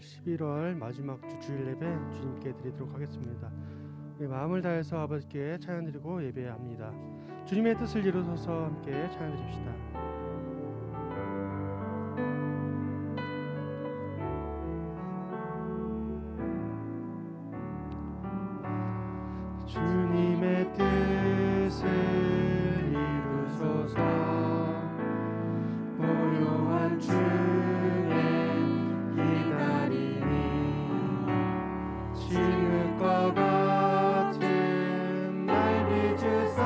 11월 마지막 주 주일 예배 주님께 드리도록 하겠습니다. 우리 마음을 다해서 아버지께 찬양드리고 예배합니다. 주님의 뜻을 이루소서 함께 찬양드립시다. 주님의 뜻을 이루소서 고요한 중에 기다리니 진흙과 같은 날 빚으사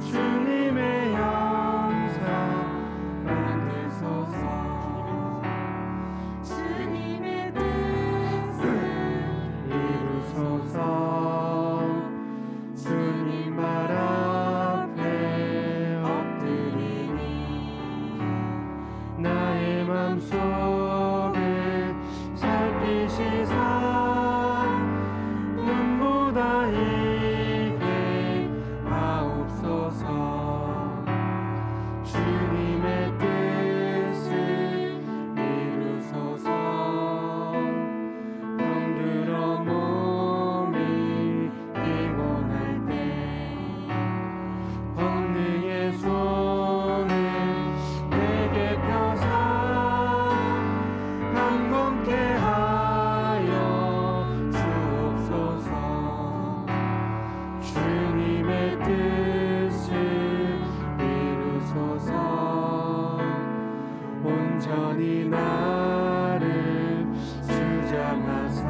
주님의 형상 만드소서. 주님의 뜻을 이루소서. 주님 말 앞에 엎드리니 나의 맘속에 살피시사 눈보다 이게 하옵소서. 주님의 뜻을 이루소서. 병들어 몸이 피곤할 때 권능의 손을 내게 펴사 강건케 하여 주옵소서. 주님의 뜻을 이루소서. 온전히 나를 주장하사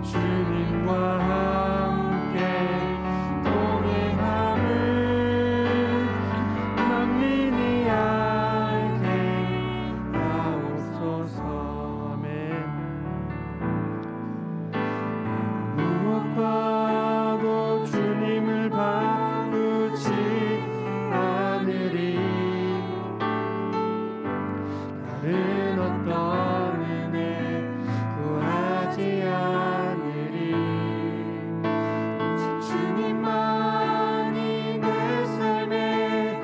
주님과 함께 동행함을 만민이 알게 하옵소서. 아멘. 무엇과도 주님을 바꾸지 않으리. 다른 어떤 은혜 구하지 않으리. 오직 주님만이 내 삶의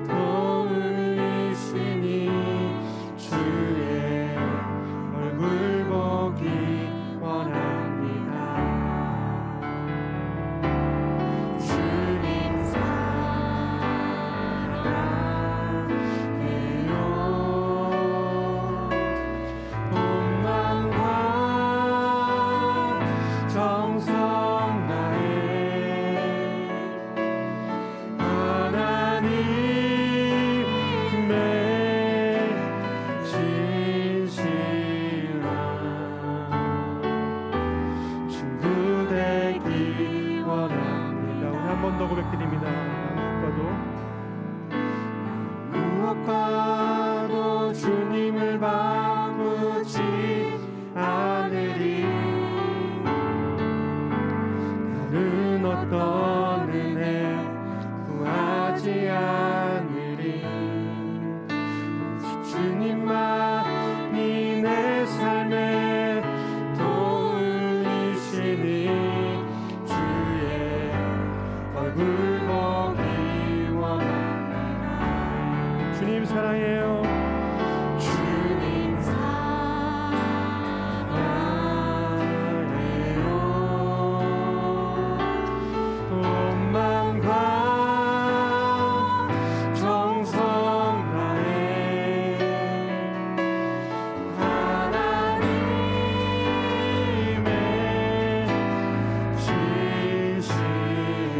도움이시니 주의 얼굴 보기 원합니다. 주님 사랑해요. 온 마음과 정성 다해 하나님의 진실한 친구 되기 원합니다. 오늘 한 번 더 고백드립니다. 무엇과도 주님을 바꾸지 않으리. 다른 어떤 은혜 구하지 않으리. 오직 주님만이 내 삶의 도움이시니 주의 얼굴 보기 원합니다. 주님 사랑해요. 주님 사랑해요. 온 마음과 정성 다해 하나님의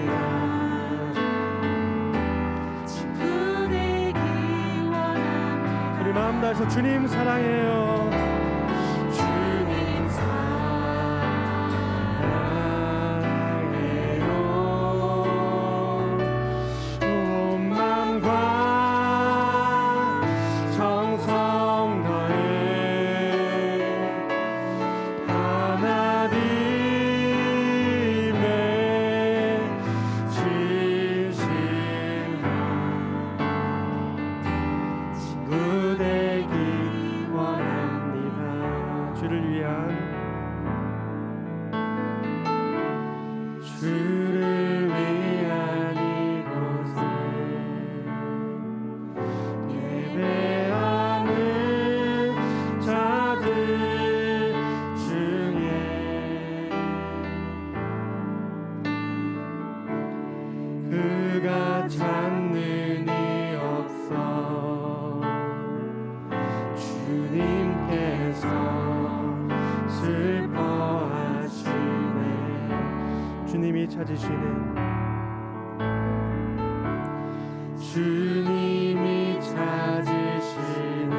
진실한 친구 되기 원합니다. 우리 마음 다해서 주님 사랑해요. 주님 사랑해요. 온 마음과 정성 다해 하나님의 진실한 친구 되기 원합니다. 찾으시는 주님이 찾으시는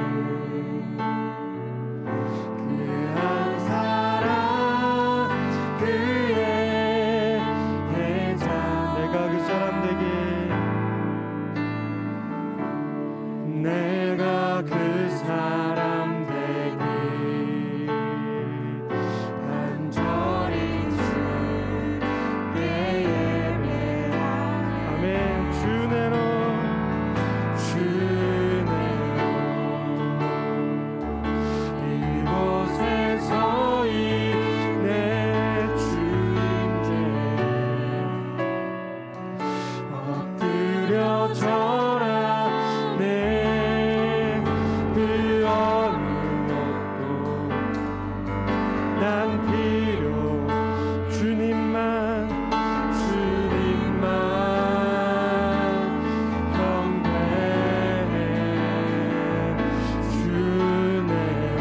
그 한 사람 그의 대장 내가 그 사람 되게 내가 그 사람 되길 간절히 주께 예배하네. 아멘. 주 내로 주 내로 이곳에 서이 내 주인께 엎드려 절하 내 그 어느 것도 난 필요 주님만 경배해 주 내로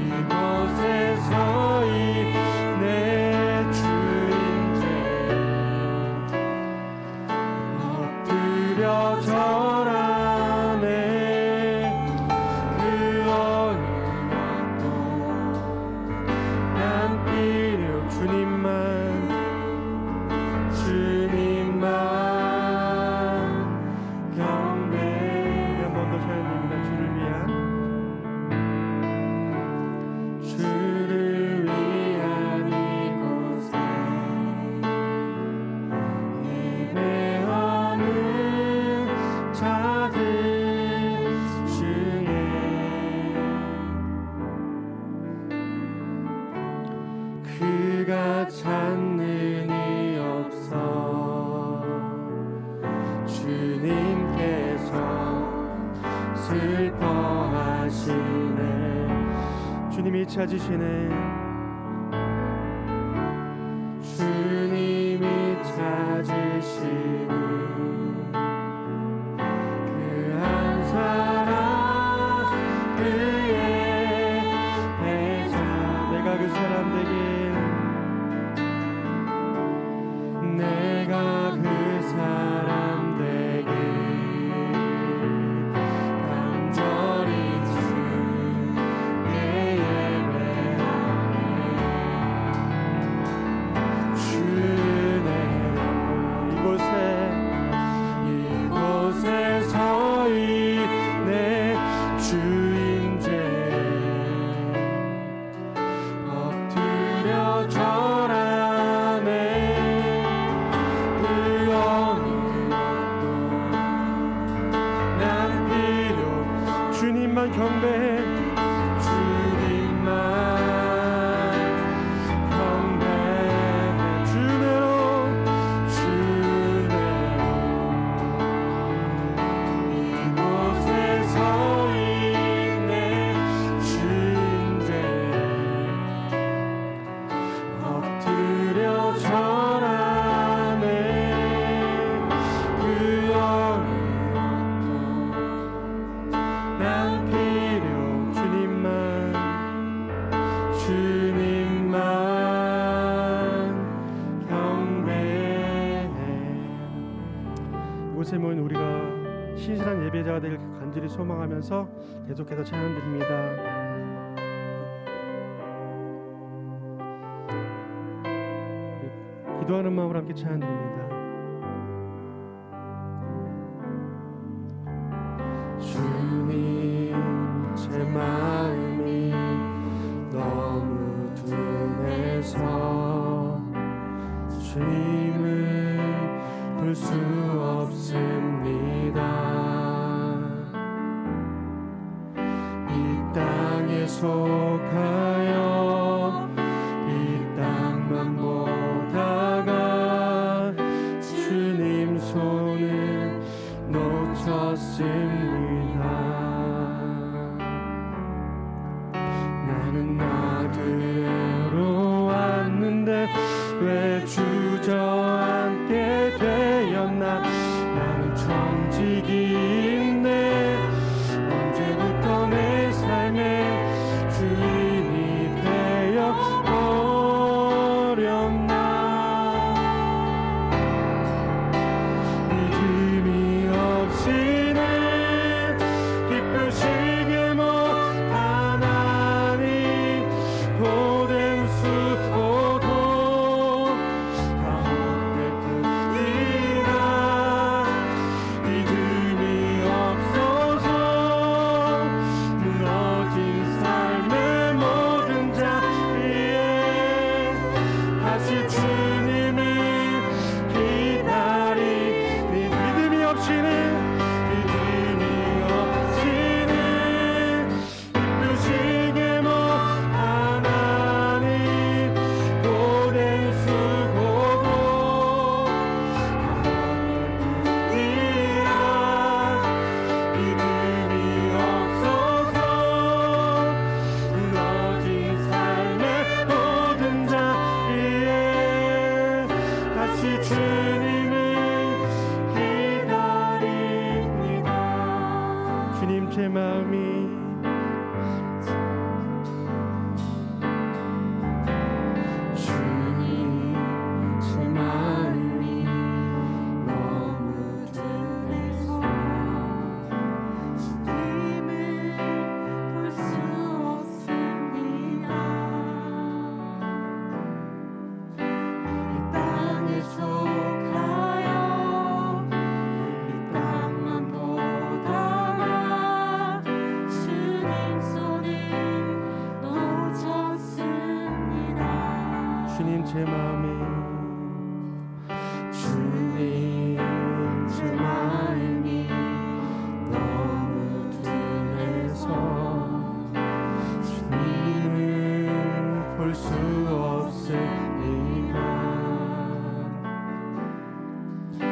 이곳에 서이 내 주인께 엎드려 절하네. 그 어느 것도 난 필요 주님만 경배해. 한 번 더 찬양드립니다. 주를 위한 이곳에 예배하는 자들 중에 그가 찾는 이 없어 주님께서 슬퍼하시네. 주님이 찾으시는 주님이 찾으시는 그 한 사람 그의 대장 내가 그 사람 되길 내가 그 사람 되길 간절히 주께 예배하네. 주 내로 이곳에 서이 내 주인께 엎드려 절하네. 그 어느 것도 난 필요 주님만 경배해 주님만 경배해. 주 내로 이곳에 서이 내 주인께 엎드려 절하네. 그 어느 것도 난 필요 주님만 경배해. 이곳에 모인 우리가 신실한 예배자가 되길 간절히 소망하면서 계속해서 찬양드립니다. 기도하는 마음으로 함께 찬양드립니다. 주님 제 마음이 너무 둔해서 주님을 볼 수 없습니다. 이 땅에 속하여 이 땅만 보다가 주님 손을 놓쳤습니다. 나는 나 그대로 왔는데 왜 주저앉게 되었나. 나는 청직이 있네. 언제부터 내 삶에 주 제 마음이 주님 제 마음이 너무 둔해서 주님을 볼 수 없으니까 이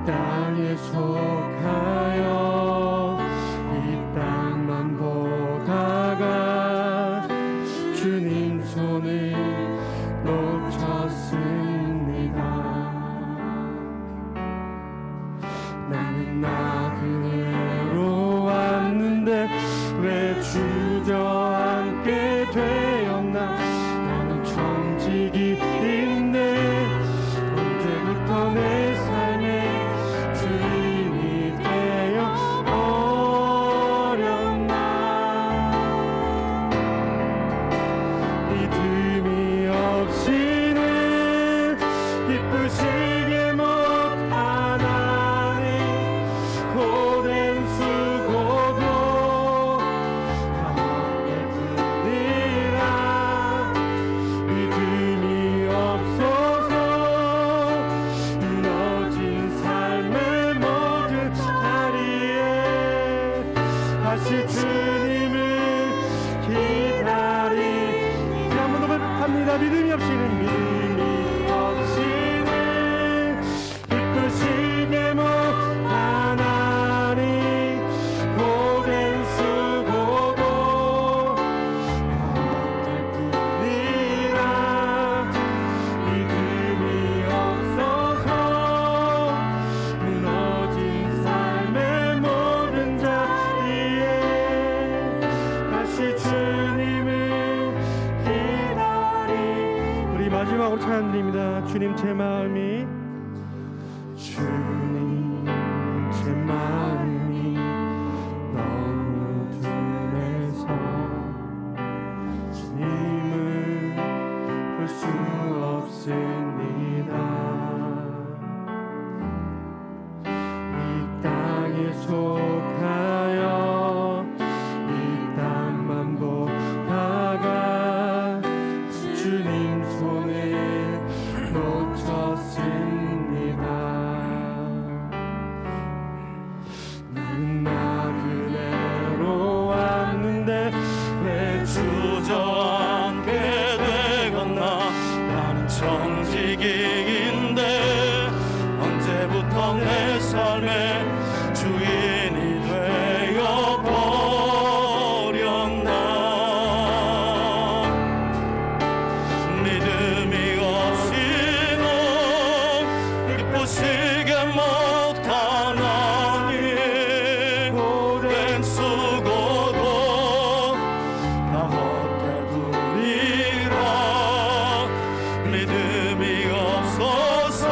땅에 속하여 이 땅만 보다가 주님 손을 놓쳤습니다. 나는 나그네로 왔는데 왜 주저앉게 되었나. 나는 청지기인데 언제부터 내 삶의 주인이 되어 버렸나. 믿음이 없이는 기쁘시게 못하나니 고된 수고도 다 얻게 되리라. 믿음이 없어서 무너진 삶의 모든 자리에 다시 주님을 기다리. 한 번 더 합니다. 믿음이 없이는 기쁘시게 못하나니 고된 수고도 얻을 뿐이라. 믿음이 없어서 무너진 삶의 모든 자리에 다시 주님을 기다리. 우리 마지막으로 찬양드립니다. 주님 제 마음이 주님 제 마음이 너무 둔해서 주님을 볼 수 없습니다. 이 땅에 속하여 이 땅만 보다가 주님 손을 놓쳤습니다. 나는 나그네로 왔는데 왜 주저앉게 되었나. 나는 청지기인데 언제부터 내 삶의 주인이 되어 버렸나. 믿음이 없이는 기쁘시게 못하나니 고된 수고도 다 헛될 뿐이라. 믿음이 없어서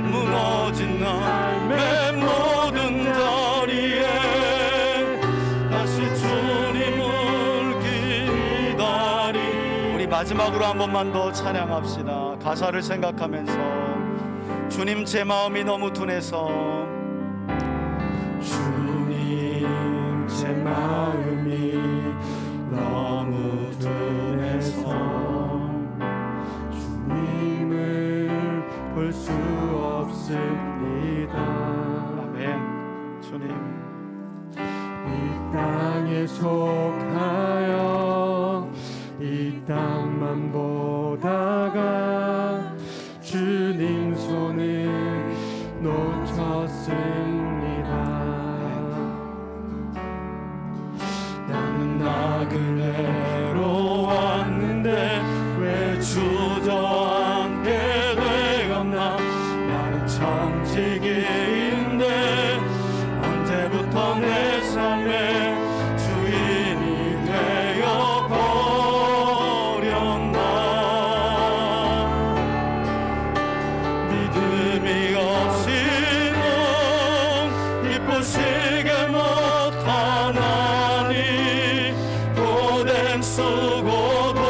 무너진 삶의 모든 자리에 다시 주님을 기다리. 우리 마지막으로 한 번만 더 찬양합시다. 가사를 생각하면서 주님 제 마음이 너무 둔해서 주님 제 마음이 너무 둔해서 주님을 볼 수 없습니다. 아멘. 주님 이 땅에 속하여 이 땅만 보다가 주님 손을 놓쳤습니다. 나는 나그네로 왔는데 왜 주저앉게 되었나. 나는 청지기인데 언제부터 내 삶의 주인이 되어 버렸나. 믿음이 없이는 기쁘시게 못하나니 고된 수고도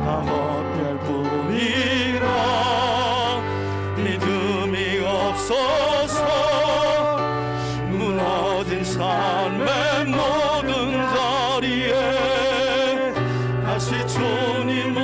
다 헛될 뿐이라. 믿음이 없어서 무너진 삶의 모든 자리에 다시 주님을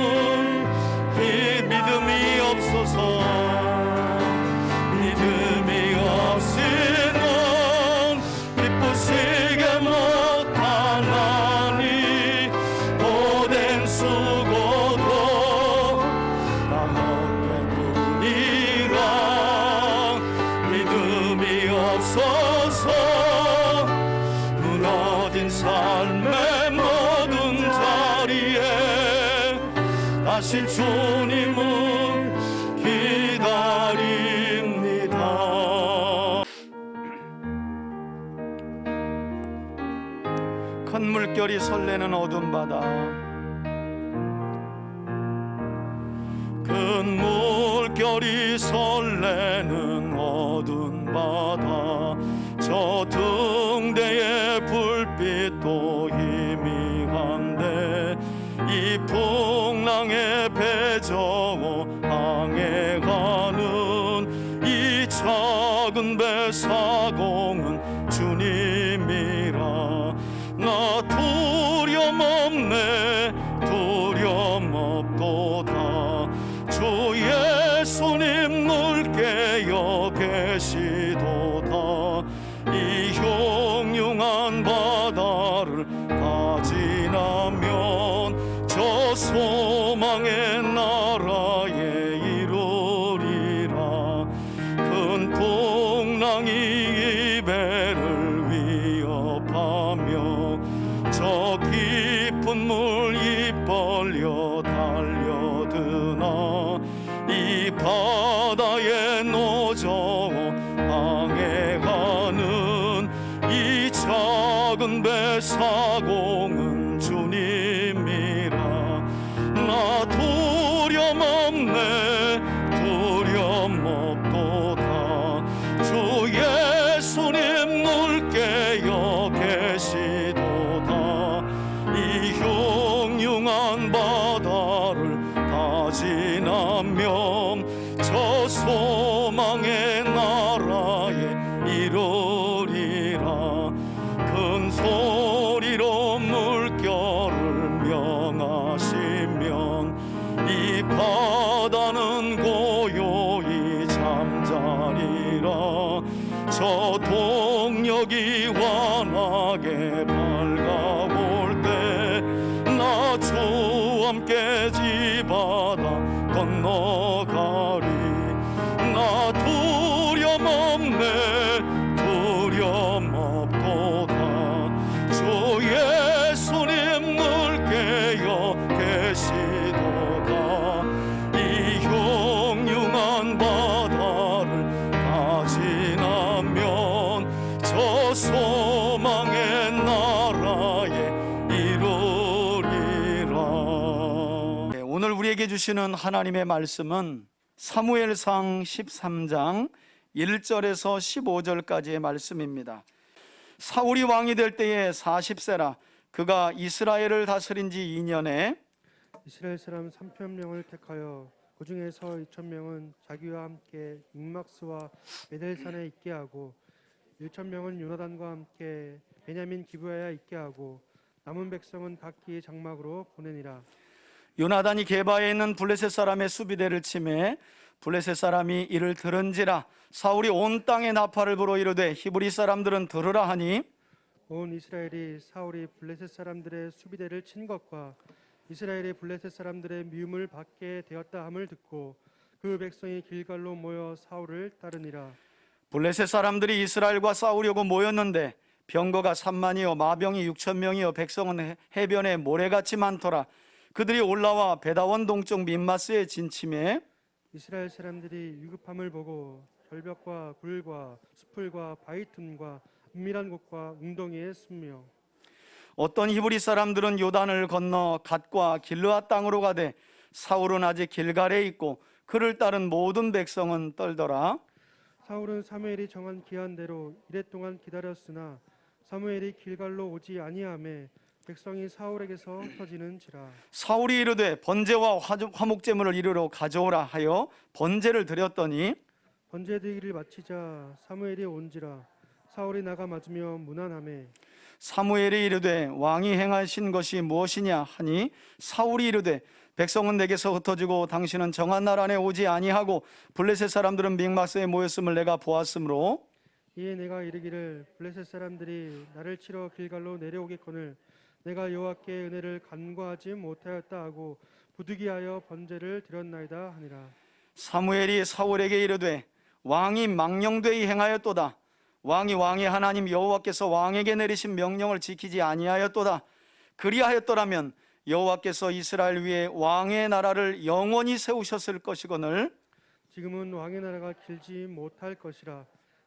다시 주님을 기다립니다. 큰 물결이 설레는 어두운 바다, 큰 물결이 설레는 어두운 바다, 저 등대의 불빛도 희미한데 이 풍랑에 배저어 항해가는 이 작은 배 사공은 주님이라. 나 두려움 없네, 두려움 없도다. 주 예수님 늘 깨어 계시도다. 이 흉흉한 바다를 다 지나면 저 소망의 나라에 이르리라. 큰 풍랑이 이 배를 위협하며 저 깊은 물 입 벌려 달려드나 이 바다에 노저 항해가는 이 작은 배 사공은 주님이라. 나 두려움 없네, 두려움 없도다. 주 예수님 늘 깨어 계시도다. 이 흉흉한 바다를 다 지나면 저 소망의 나라에 이르리라. 큰 소리로 물결을 명하시면 이 바다는 고요히 잠자리라. 저 동력이 환하게 밝아올 때 나 주와 함께 지바다 건너가리. 나 두려움 없네, 두려움 없도다. 주 예수님 늘 깨어 계시도다. 이 흉흉한 바다를 다 지나면 저 소망의 나라에 이르리라. 오늘 우리에게 주시는 하나님의 말씀은 사무엘상 13장 1절에서 15절까지의 말씀입니다. 사울이 왕이 될 때에 40세라. 그가 이스라엘을 다스린 지 2년에 이스라엘 사람 3,000명을 택하여 그 중에서 2,000명은 자기와 함께 믹막스와 베델산에 있게 하고 1,000명은 요나단과 함께 베냐민 기브야에 있게 하고 남은 백성은 각기 장막으로 보내니라. 요나단이 게바에 있는 블레셋 사람의 수비대를 치매 블레셋 사람이 이를 들은지라. 사울이 온 땅에 나팔을 불어 이르되 히브리 사람들은 들으라 하니 온 이스라엘이 사울이 블레셋 사람들의 수비대를 친 것과 이스라엘이 블레셋 사람들의 미움을 받게 되었다 함을 듣고 그 백성이 길갈로 모여 사울을 따르니라. 블레셋 사람들이 이스라엘과 싸우려고 모였는데 병거가 3만이요 마병이 6,000명이요 백성은 해변에 모래같이 많더라. 그들이 올라와 베다원 동쪽 민마스에 진침해 이스라엘 사람들이 위급함을 보고 절벽과 굴과 수풀과 바위틈과 은밀한 곳과 웅덩이에 숨며 어떤 히브리 사람들은 요단을 건너 갓과 길르앗 땅으로 가되 사울은 아직 길갈에 있고 그를 따른 모든 백성은 떨더라. 사울은 사무엘이 정한 기한대로 이레 동안 기다렸으나 사무엘이 길갈로 오지 아니하매 백성이 사울에게서 흩어지는지라. 사울이 이르되 번제와 화목제물을 이르러 가져오라 하여 번제를 드렸더니 번제 드리기를 마치자 사무엘이 온지라. 사울이 나가 맞으며 무난하매 사무엘이 이르되 왕이 행하신 것이 무엇이냐 하니 사울이 이르되 백성은 내게서 흩어지고 당신은 정한 날 안에 오지 아니하고 블레셋 사람들은 믹마스에 모였음을 내가 보았으므로 이에 내가 이르기를 블레셋 사람들이 나를 치러 길갈로 내려오겠거늘 내가 여호와께 은혜를 간구하지 못하였다 하고 부득이하여 번제를 드렸나이다 하니라. 사무엘이 사울에게 이르되 왕이 망령되이 행하였도다. 왕이 왕의 하나님 여호와께서 왕에게 내리신 명령을 지키지 아니하였도다. 그리하였더라면 여호와께서 이스라엘 위에 왕의 나라를 영원히 세우셨을 것이거늘 지금은 왕의 나라가 길지 못할 것이라.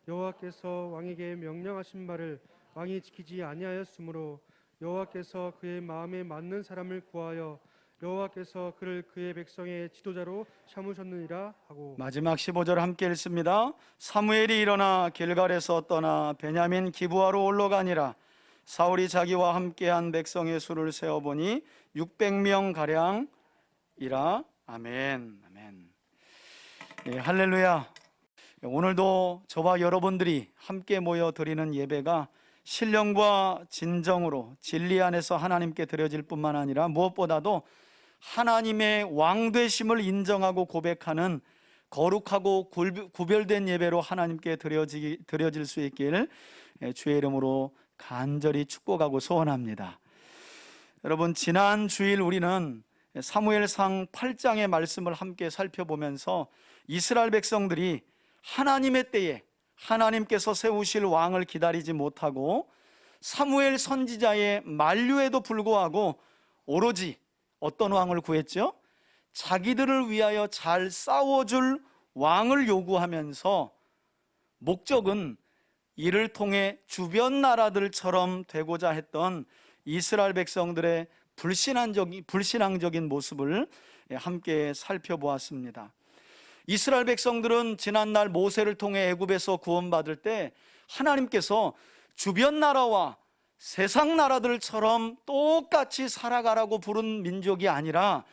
여호와께서 왕에게 명령하신 바를 왕이 지키지 아니하였으므로 여호와께서 그의 마음에 맞는 사람을 구하여 여호와께서 그를 그의 백성의 지도자로 삼으셨느니라 하고. 마지막 15절 함께 읽습니다. 사무엘이 일어나 길갈에서 떠나 베냐민 기브아로 올라가니라. 사울이 자기와 함께한 백성의 수를 세어보니 600명 가량이라. 아멘. 아멘. 네, 할렐루야. 오늘도 저와 여러분들이 함께 모여 드리는 예배가 신령과 진정으로 진리 안에서 하나님께 드려질 뿐만 아니라 무엇보다도 하나님의 왕되심을 인정하고 고백하는 거룩하고 구별된 예배로 하나님께 드려질 수 있길 주의 이름으로 간절히 축복하고 소원합니다. 여러분, 지난 주일 우리는 사무엘상 8장의 말씀을 함께 살펴보면서 이스라엘 백성들이 하나님의 때에 하나님께서 세우실 왕을 기다리지 못하고 사무엘 선지자의 만류에도 불구하고 오로지 어떤 왕을 구했죠? 자기들을 위하여 잘 싸워줄 왕을 요구하면서 목적은 이를 통해 주변 나라들처럼 되고자 했던 이스라엘 백성들의 불신앙적인 모습을 함께 살펴보았습니다. 이스라엘 백성들은 지난날 모세를 통해 애굽에서 구원받을 때 하나님께서 주변 나라와 세상 나라들처럼 똑같이 살아가라고 부른 민족이 아니라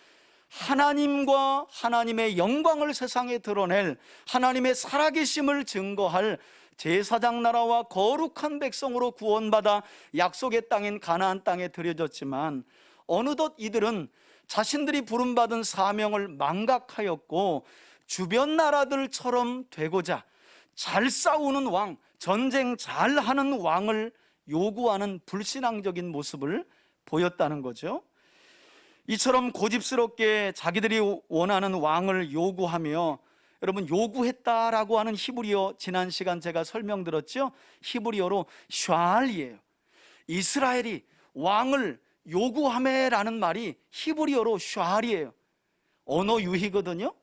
하나님과 하나님의 영광을 세상에 드러낼 하나님의 살아계심을 증거할 제사장 나라와 거룩한 백성으로 구원받아 약속의 땅인 가나안 땅에 들여졌지만 어느덧 이들은 자신들이 부름받은 사명을 망각하였고 주변 나라들처럼 되고자 잘 싸우는 왕, 전쟁 잘하는 왕을 요구하는 불신앙적인 모습을 보였다는 거죠. 이처럼 고집스럽게 자기들이 원하는 왕을 요구하며, 여러분, 요구했다라고 하는 히브리어 지난 시간 제가 설명드렸죠. 히브리어로 샤알이에요. 이스라엘이 왕을 요구하매라는 말이 히브리어로 샤알이에요. 언어 유희거든요.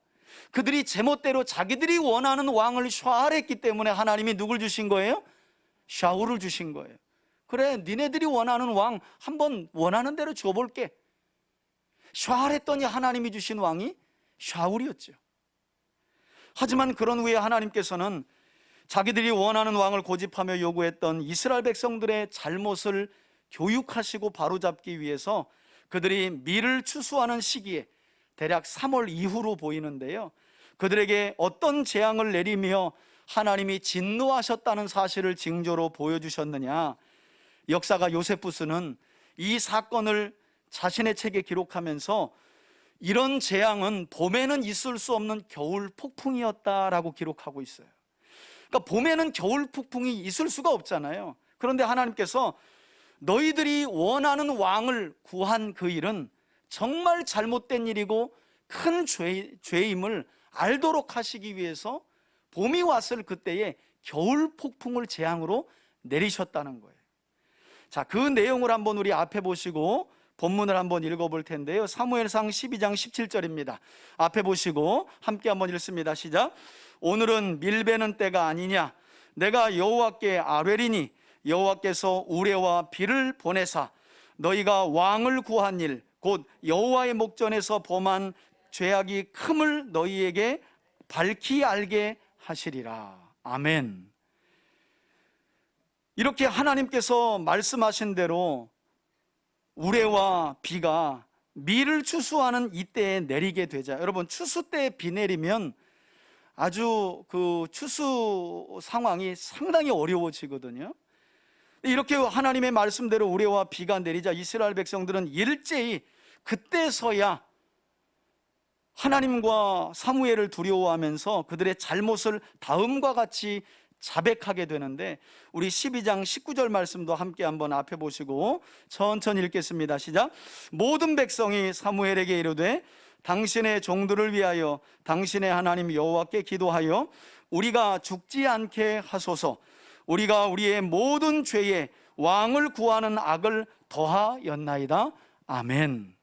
그들이 제멋대로 자기들이 원하는 왕을 샤알했기 때문에 하나님이 누굴 주신 거예요? 샤울을 주신 거예요. 그래, 니네들이 원하는 왕 한번 원하는 대로 줘볼게. 샤알했더니 하나님이 주신 왕이 샤울이었죠. 하지만 그런 후에 하나님께서는 자기들이 원하는 왕을 고집하며 요구했던 이스라엘 백성들의 잘못을 교육하시고 바로잡기 위해서 그들이 밀을 추수하는 시기에 대략 3월 이후로 보이는데요, 그들에게 어떤 재앙을 내리며 하나님이 진노하셨다는 사실을 징조로 보여주셨느냐. 역사가 요세푸스는 이 사건을 자신의 책에 기록하면서 이런 재앙은 봄에는 있을 수 없는 겨울 폭풍이었다라고 기록하고 있어요. 그러니까 봄에는 겨울 폭풍이 있을 수가 없잖아요. 그런데 하나님께서 너희들이 원하는 왕을 구한 그 일은 정말 잘못된 일이고 큰 죄임을 알도록 하시기 위해서 봄이 왔을 그때에 겨울 폭풍을 재앙으로 내리셨다는 거예요. 자, 그 내용을 한번 우리 앞에 보시고 본문을 한번 읽어볼 텐데요, 사무엘상 12장 17절입니다. 앞에 보시고 함께 한번 읽습니다. 시작. 오늘은 밀베는 때가 아니냐. 내가 여호와께 아뢰리니 여호와께서 우레와 비를 보내사 너희가 왕을 구한 일 곧 여호와의 목전에서 범한 죄악이 큼을 너희에게 밝히 알게 하시리라. 아멘. 이렇게 하나님께서 말씀하신 대로 우레와 비가 밀을 추수하는 이때에 내리게 되자, 여러분, 추수 때 비 내리면 아주 그 추수 상황이 상당히 어려워지거든요. 이렇게 하나님의 말씀대로 우레와 비가 내리자 이스라엘 백성들은 일제히 그때서야 하나님과 사무엘을 두려워하면서 그들의 잘못을 다음과 같이 자백하게 되는데, 우리 12장 19절 말씀도 함께 한번 앞에 보시고 천천히 읽겠습니다. 시작. 모든 백성이 사무엘에게 이르되 당신의 종들을 위하여 당신의 하나님 여호와께 기도하여 우리가 죽지 않게 하소서. 우리가 우리의 모든 죄에 왕을 구하는 악을 더하였나이다. 아멘.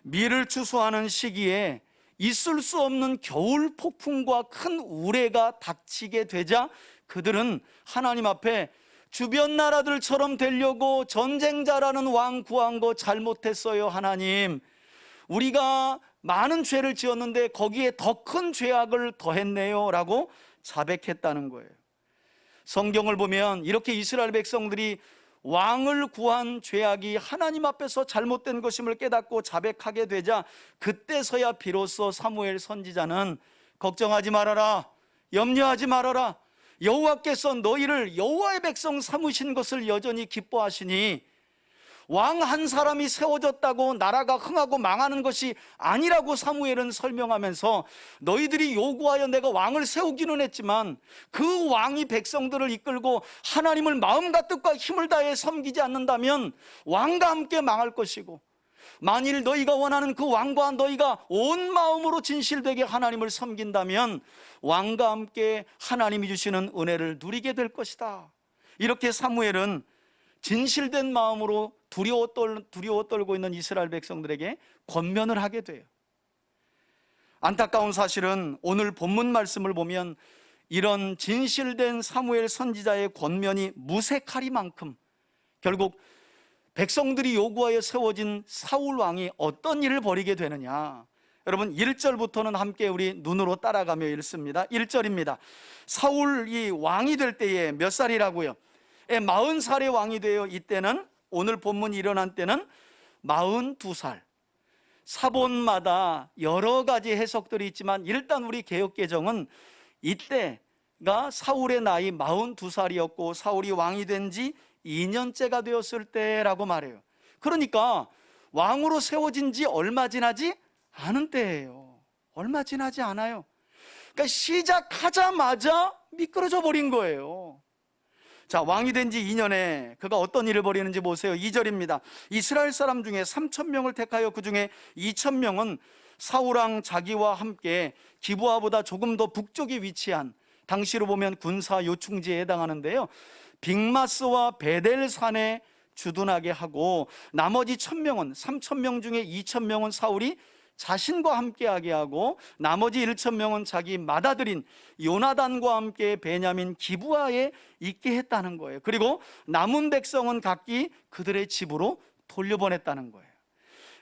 밀을 추수하는 시기에 있을 수 없는 겨울 폭풍과 큰 우레가 닥치게 되자 그들은 하나님 앞에 주변 나라들처럼 되려고 전쟁자라는 왕 구한 거 잘못했어요. 하나님, 우리가 많은 죄를 지었는데 거기에 더 큰 죄악을 더했네요 라고 자백했다는 거예요. 성경을 보면 이렇게 이스라엘 백성들이 왕을 구한 죄악이 하나님 앞에서 잘못된 것임을 깨닫고 자백하게 되자 그때서야 비로소 사무엘 선지자는 걱정하지 말아라, 염려하지 말아라, 여호와께서 너희를 여호와의 백성 삼으신 것을 여전히 기뻐하시니 왕 한 사람이 세워졌다고 나라가 흥하고 망하는 것이 아니라고 사무엘은 설명하면서 너희들이 요구하여 내가 왕을 세우기는 했지만 그 왕이 백성들을 이끌고 하나님을 마음과 뜻과 힘을 다해 섬기지 않는다면 왕과 함께 망할 것이고, 만일 너희가 원하는 그 왕과 너희가 온 마음으로 진실되게 하나님을 섬긴다면 왕과 함께 하나님이 주시는 은혜를 누리게 될 것이다. 이렇게 사무엘은 진실된 마음으로 두려워 떨고 있는 이스라엘 백성들에게 권면을 하게 돼요. 안타까운 사실은 오늘 본문 말씀을 보면 이런 진실된 사무엘 선지자의 권면이 무색하리만큼 결국 백성들이 요구하여 세워진 사울 왕이 어떤 일을 벌이게 되느냐. 여러분 1절부터는 함께 우리 눈으로 따라가며 읽습니다. 1절입니다. 사울이 왕이 될 때에 몇 살이라고요? 40살의 왕이 되어 이때는, 오늘 본문이 일어난 때는 42살. 사본마다 여러 가지 해석들이 있지만 일단 우리 개역개정은 이때가 사울의 나이 42살이었고 사울이 왕이 된 지 2년째가 되었을 때라고 말해요. 그러니까 왕으로 세워진 지 얼마 지나지 않은 때예요. 얼마 지나지 않아요. 그러니까 시작하자마자 미끄러져 버린 거예요. 자, 왕이 된 지 2년에 그가 어떤 일을 벌이는지 보세요. 2절입니다. 이스라엘 사람 중에 3,000명을 택하여 그 중에 2,000명은 사울왕 자기와 함께 기브아보다 조금 더 북쪽에 위치한, 당시로 보면 군사 요충지에 해당하는데요, 빅마스와 베델산에 주둔하게 하고 나머지 1,000명은 3,000명 중에 2,000명은 사울이 자신과 함께하게 하고 나머지 1,000명은 자기 맏아들인 요나단과 함께 베냐민 기브아에 있게 했다는 거예요. 그리고 남은 백성은 각기 그들의 집으로 돌려보냈다는 거예요.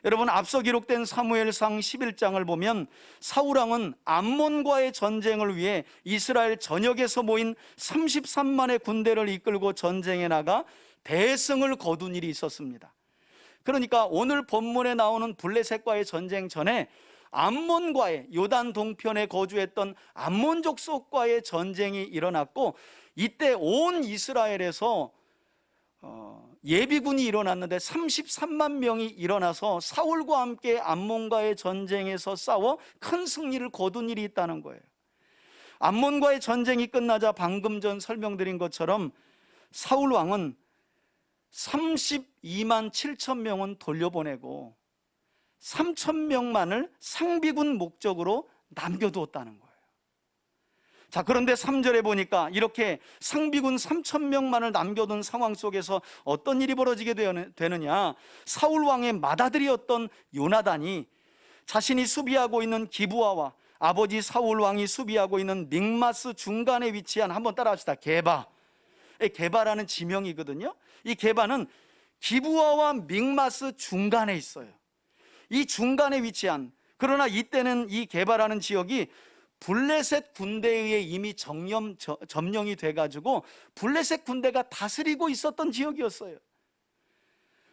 여러분, 앞서 기록된 사무엘상 11장을 보면 사울왕은 암몬과의 전쟁을 위해 이스라엘 전역에서 모인 33만의 군대를 이끌고 전쟁에 나가 대승을 거둔 일이 있었습니다. 그러니까 오늘 본문에 나오는 블레셋과의 전쟁 전에 암몬과의, 요단 동편에 거주했던 암몬 족속과의 전쟁이 일어났고, 이때 온 이스라엘에서 예비군이 일어났는데 33만 명이 일어나서 사울과 함께 암몬과의 전쟁에서 싸워 큰 승리를 거둔 일이 있다는 거예요. 암몬과의 전쟁이 끝나자 방금 전 설명드린 것처럼 사울 왕은 32만 7천 명은 돌려보내고 3천 명만을 상비군 목적으로 남겨두었다는 거예요. 자, 그런데 3절에 보니까 이렇게 상비군 3천 명만을 남겨둔 상황 속에서 어떤 일이 벌어지게 되느냐. 사울 왕의 맏아들이었던 요나단이 자신이 수비하고 있는 기브아와 아버지 사울 왕이 수비하고 있는 믹마스 중간에 위치한, 한번 따라합시다, 게바. 게바라는 지명이거든요. 이 게바는 기브아와 믹마스 중간에 있어요. 이 중간에 위치한, 그러나 이때는 이 게바라는 지역이 블레셋 군대에 의해 이미 점령이 돼가지고 블레셋 군대가 다스리고 있었던 지역이었어요.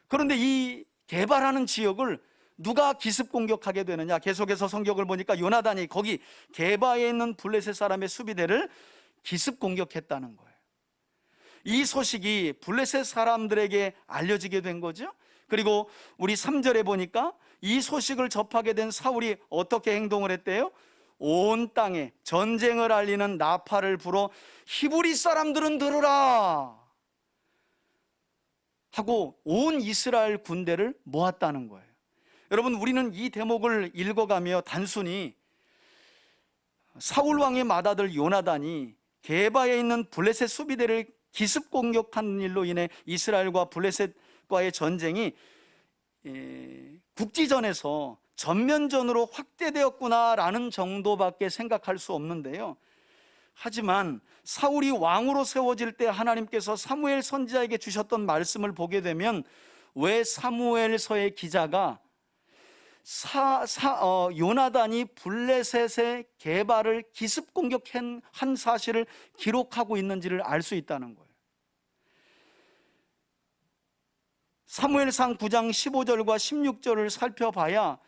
그런데 이 게바라는 지역을 누가 기습 공격하게 되느냐. 계속해서 성경을 보니까 요나단이 거기 게바에 있는 블레셋 사람의 수비대를 기습 공격했다는 거예요. 이 소식이 블레셋 사람들에게 알려지게 된 거죠. 그리고 우리 3절에 보니까 이 소식을 접하게 된 사울이 어떻게 행동을 했대요? 온 땅에 전쟁을 알리는 나팔을 불어 히브리 사람들은 들으라 하고 온 이스라엘 군대를 모았다는 거예요. 여러분, 우리는 이 대목을 읽어가며 단순히 사울 왕의 맏아들 요나단이 게바에 있는 블레셋 수비대를 기습 공격한 일로 인해 이스라엘과 블레셋과의 전쟁이 국지전에서 전면전으로 확대되었구나라는 정도밖에 생각할 수 없는데요. 하지만 사울이 왕으로 세워질 때 하나님께서 사무엘 선지자에게 주셨던 말씀을 보게 되면 왜 사무엘서의 기자가 요나단이 블레셋의 게발을 기습 공격한 사실을 기록하고 있는지를 알 수 있다는 거예요. 사무엘상 9장 15절과 16절을 살펴봐야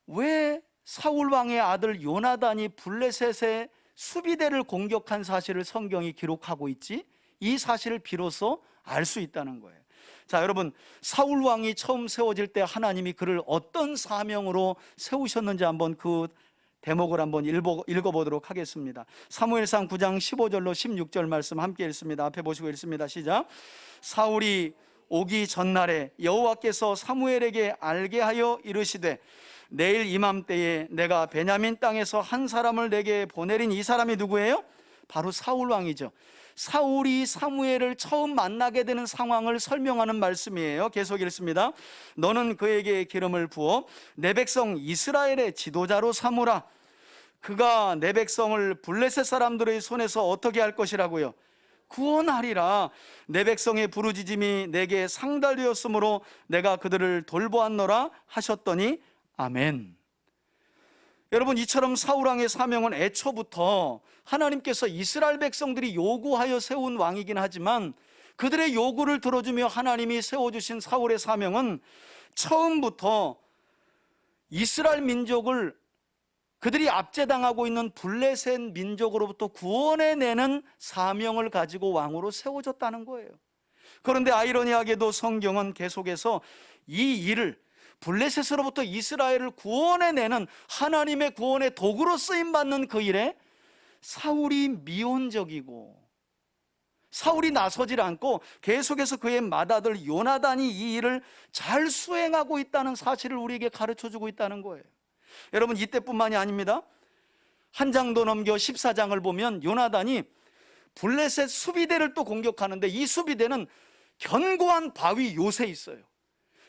왜 사울 왕의 아들 요나단이 블레셋의 수비대를 공격한 사실을 성경이 기록하고 있지? 이 사실을 비로소 알 수 있다는 거예요. 자, 여러분, 사울 왕이 처음 세워질 때 하나님이 그를 어떤 사명으로 세우셨는지 한번 그 대목을 한번 읽어보도록 하겠습니다. 사무엘상 9장 15절로 16절 말씀 함께 읽습니다. 앞에 보시고 읽습니다. 시작. 사울이 오기 전날에 여호와께서 사무엘에게 알게 하여 이르시되 내일 이맘때에 내가 베냐민 땅에서 한 사람을 내게 보내린 이 사람이 누구예요? 바로 사울 왕이죠. 사울이 사무엘을 처음 만나게 되는 상황을 설명하는 말씀이에요. 계속 읽습니다. 너는 그에게 기름을 부어 내 백성 이스라엘의 지도자로 삼으라. 그가 내 백성을 블레셋 사람들의 손에서 어떻게 할 것이라고요? 구원하리라. 내 백성의 부르짖음이 내게 상달되었으므로 내가 그들을 돌보았노라 하셨더니 아멘. 여러분, 이처럼 사울왕의 사명은 애초부터 하나님께서 이스라엘 백성들이 요구하여 세운 왕이긴 하지만 그들의 요구를 들어주며 하나님이 세워주신 사울의 사명은 처음부터 이스라엘 민족을 그들이 압제당하고 있는 블레셋 민족으로부터 구원해내는 사명을 가지고 왕으로 세워졌다는 거예요. 그런데 아이러니하게도 성경은 계속해서 이 일을 블레셋으로부터 이스라엘을 구원해내는 하나님의 구원의 도구로 쓰임받는 그 일에 사울이 미온적이고 사울이 나서질 않고 계속해서 그의 맏아들 요나단이 이 일을 잘 수행하고 있다는 사실을 우리에게 가르쳐주고 있다는 거예요. 여러분, 이때뿐만이 아닙니다. 한 장도 넘겨 14장을 보면 요나단이 블레셋 수비대를 또 공격하는데 이 수비대는 견고한 바위 요새에 있어요.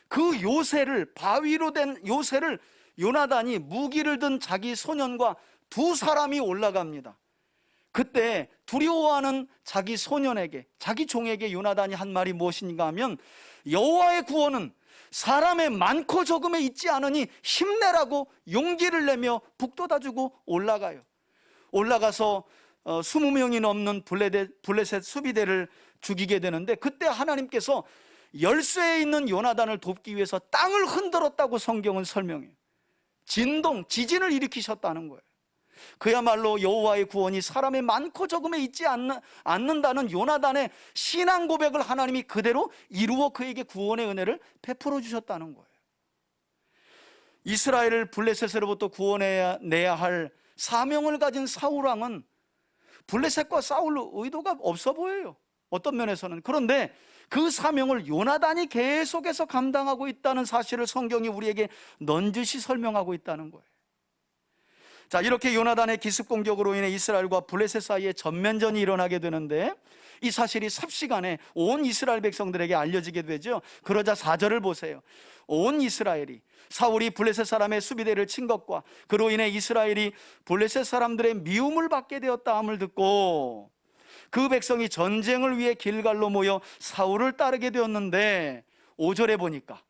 그 요새를, 바위로 된 요새를 요나단이 무기를 든 자기 소년과 두 사람이 올라갑니다. 그때 두려워하는 자기 소년에게, 자기 종에게 요나단이 한 말이 무엇인가 하면 여호와의 구원은 사람의 많고 적음에 있지 않으니 힘내라고 용기를 내며 북돋아주고 올라가요. 올라가서 20명이 넘는 블레셋 수비대를 죽이게 되는데 그때 하나님께서 열쇠에 있는 요나단을 돕기 위해서 땅을 흔들었다고 성경은 설명해요. 지진을 일으키셨다는 거예요. 그야말로 여호와의 구원이 사람의 많고 적음에 있지 않는다는 요나단의 신앙 고백을 하나님이 그대로 이루어 그에게 구원의 은혜를 베풀어 주셨다는 거예요. 이스라엘을 블레셋으로부터 구원해내야 할 사명을 가진 사울왕은 블레셋과 싸울 의도가 없어 보여요. 어떤 면에서는. 그런데 그 사명을 요나단이 계속해서 감당하고 있다는 사실을 성경이 우리에게 넌지시 설명하고 있다는 거예요. 자, 이렇게 요나단의 기습 공격으로 인해 이스라엘과 블레셋 사이에 전면전이 일어나게 되는데 이 사실이 삽시간에 온 이스라엘 백성들에게 알려지게 되죠. 그러자 4절을 보세요. 온 이스라엘이 사울이 블레셋 사람의 수비대를 친 것과 그로 인해 이스라엘이 블레셋 사람들의 미움을 받게 되었다 함을 듣고 그 백성이 전쟁을 위해 길갈로 모여 사울을 따르게 되었는데 5절에 보니까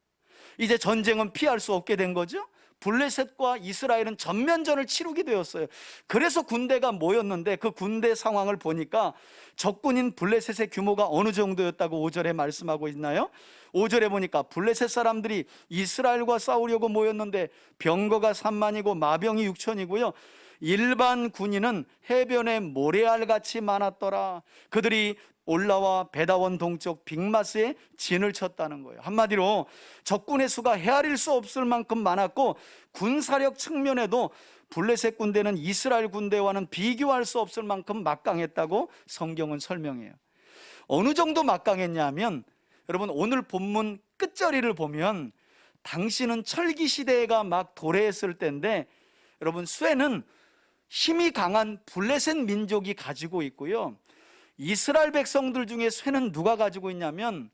이제 전쟁은 피할 수 없게 된 거죠. 블레셋과 이스라엘은 전면전을 치르게 되었어요. 그래서 군대가 모였는데 그 군대 상황을 보니까 적군인 블레셋의 규모가 어느 정도였다고 5절에 말씀하고 있나요? 5절에 보니까 블레셋 사람들이 이스라엘과 싸우려고 모였는데 병거가 3만이고 마병이 6천이고요 일반 군인은 해변에 모래알같이 많았더라. 그들이 올라와 베다원 동쪽 빅마스에 진을 쳤다는 거예요. 한마디로 적군의 수가 헤아릴 수 없을 만큼 많았고 군사력 측면에도 블레셋 군대는 이스라엘 군대와는 비교할 수 없을 만큼 막강했다고 성경은 설명해요. 어느 정도 막강했냐면 여러분 오늘 본문 끝절이를 보면 당시는 철기 시대가 막 도래했을 때인데 여러분 쇠는 힘이 강한 블레셋 민족이 가지고 있고요 이스라엘 백성들 중에 쇠는 누가 가지고 있냐면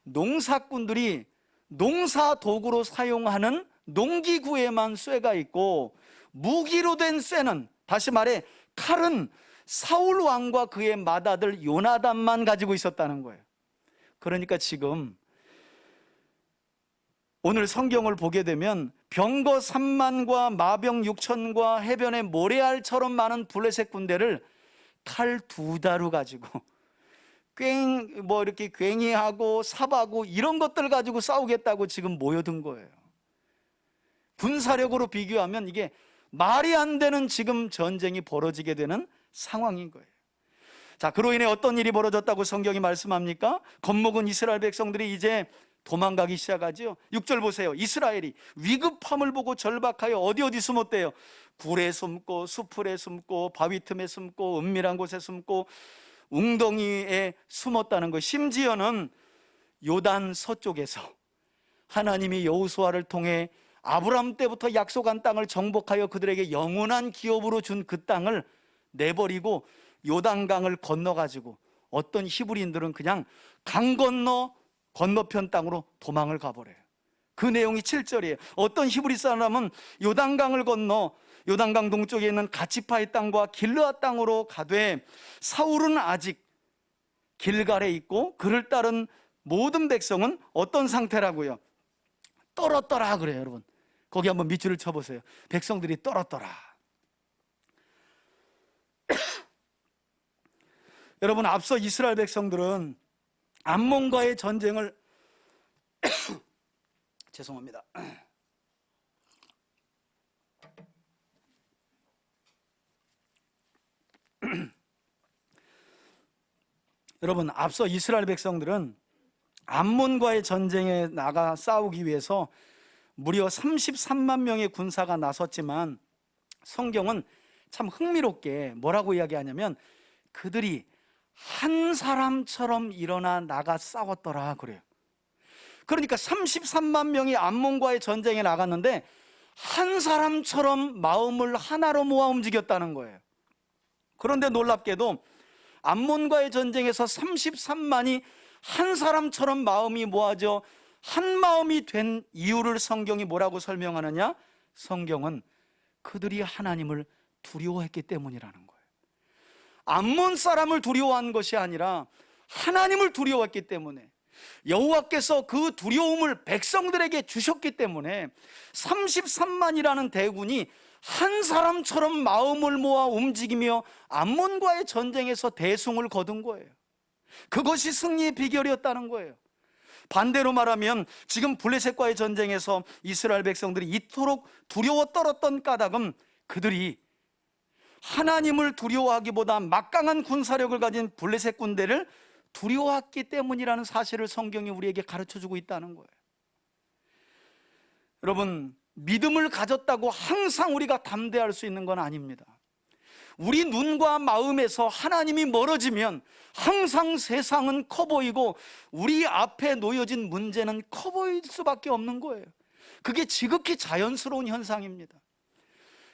농사꾼들이 농사 도구로 사용하는 농기구에만 쇠가 있고 무기로 된 쇠는, 다시 말해 칼은 사울 왕과 그의 맏아들 요나단만 가지고 있었다는 거예요. 그러니까 지금 오늘 성경을 보게 되면 병거 3만과 마병 6천과 해변의 모래알처럼 많은 블레셋 군대를 칼 2자루 가지고 이렇게 괭이하고 삽하고 이런 것들 가지고 싸우겠다고 지금 모여든 거예요. 군사력으로 비교하면 이게 말이 안 되는 지금 전쟁이 벌어지게 되는 상황인 거예요. 자, 그로 인해 어떤 일이 벌어졌다고 성경이 말씀합니까? 겁먹은 이스라엘 백성들이 이제 도망가기 시작하죠. 6절 보세요. 이스라엘이 위급함을 보고 절박하여 어디 숨었대요? 굴에 숨고 수풀에 숨고 바위 틈에 숨고 은밀한 곳에 숨고 웅덩이에 숨었다는 거. 심지어는 요단 서쪽에서 하나님이 여호수아를 통해 아브라함 때부터 약속한 땅을 정복하여 그들에게 영원한 기업으로 준 그 땅을 내버리고 요단강을 건너가지고 어떤 히브리인들은 그냥 강 건너편 땅으로 도망을 가버려요. 그 내용이 7절이에요. 어떤 히브리 사람은 요단강을 건너 요단강 동쪽에 있는 가치파의 땅과 길르앗 땅으로 가되 사울은 아직 길갈에 있고 그를 따른 모든 백성은 어떤 상태라고요? 떨었더라 그래요. 여러분, 거기 한번 밑줄을 쳐보세요. 백성들이 떨었더라. 여러분, 앞서 이스라엘 백성들은 암몬과의 전쟁을 죄송합니다. 여러분, 앞서 이스라엘 백성들은 암몬과의 전쟁에 나가 싸우기 위해서 무려 33만 명의 군사가 나섰지만 성경은 참 흥미롭게 뭐라고 이야기하냐면 그들이 한 사람처럼 일어나 나가 싸웠더라 그래요. 그러니까 33만 명이 암몬과의 전쟁에 나갔는데 한 사람처럼 마음을 하나로 모아 움직였다는 거예요. 그런데 놀랍게도 암몬과의 전쟁에서 33만이 한 사람처럼 마음이 모아져 한 마음이 된 이유를 성경이 뭐라고 설명하느냐? 성경은 그들이 하나님을 두려워했기 때문이라는 거예요. 암몬 사람을 두려워한 것이 아니라 하나님을 두려워했기 때문에, 여호와께서 그 두려움을 백성들에게 주셨기 때문에 33만이라는 대군이 한 사람처럼 마음을 모아 움직이며 암몬과의 전쟁에서 대승을 거둔 거예요. 그것이 승리의 비결이었다는 거예요. 반대로 말하면 지금 블레셋과의 전쟁에서 이스라엘 백성들이 이토록 두려워 떨었던 까닭은 그들이 하나님을 두려워하기보다 막강한 군사력을 가진 블레셋 군대를 두려워했기 때문이라는 사실을 성경이 우리에게 가르쳐주고 있다는 거예요. 여러분, 믿음을 가졌다고 항상 우리가 담대할 수 있는 건 아닙니다. 우리 눈과 마음에서 하나님이 멀어지면 항상 세상은 커 보이고 우리 앞에 놓여진 문제는 커 보일 수밖에 없는 거예요. 그게 지극히 자연스러운 현상입니다.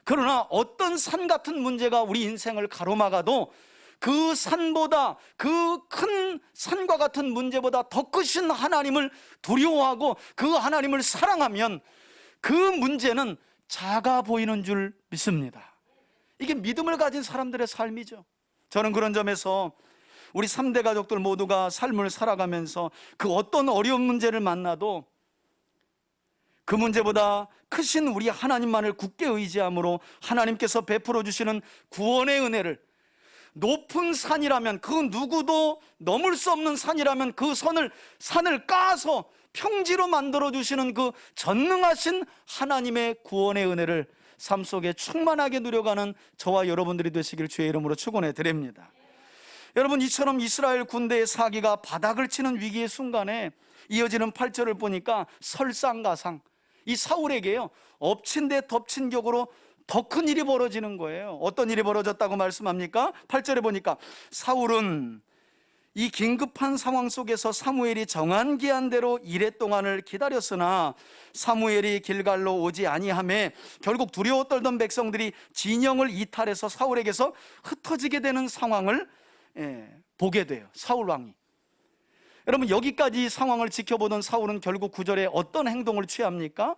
그러나 어떤 산 같은 문제가 우리 인생을 가로막아도 그 산보다, 그 큰 산과 같은 문제보다 더 크신 하나님을 두려워하고 그 하나님을 사랑하면 그 문제는 작아 보이는 줄 믿습니다. 이게 믿음을 가진 사람들의 삶이죠. 저는 그런 점에서 우리 3대 가족들 모두가 삶을 살아가면서 그 어떤 어려운 문제를 만나도 그 문제보다 크신 우리 하나님만을 굳게 의지함으로 하나님께서 베풀어 주시는 구원의 은혜를, 높은 산이라면, 그 누구도 넘을 수 없는 산이라면 그 산을 까서 평지로 만들어 주시는 그 전능하신 하나님의 구원의 은혜를 삶 속에 충만하게 누려가는 저와 여러분들이 되시길 주의 이름으로 축원해 드립니다. 여러분, 이처럼 이스라엘 군대의 사기가 바닥을 치는 위기의 순간에 이어지는 8절을 보니까 설상가상, 이 사울에게요, 엎친 데 덮친 격으로 더 큰 일이 벌어지는 거예요. 어떤 일이 벌어졌다고 말씀합니까? 8절에 보니까 사울은 이 긴급한 상황 속에서 사무엘이 정한 기한대로 이레 동안을 기다렸으나 사무엘이 길갈로 오지 아니하매 결국 두려워 떨던 백성들이 진영을 이탈해서 사울에게서 흩어지게 되는 상황을 보게 돼요. 사울 왕이. 여러분, 여기까지 상황을 지켜보던 사울은 결국 9절에 어떤 행동을 취합니까?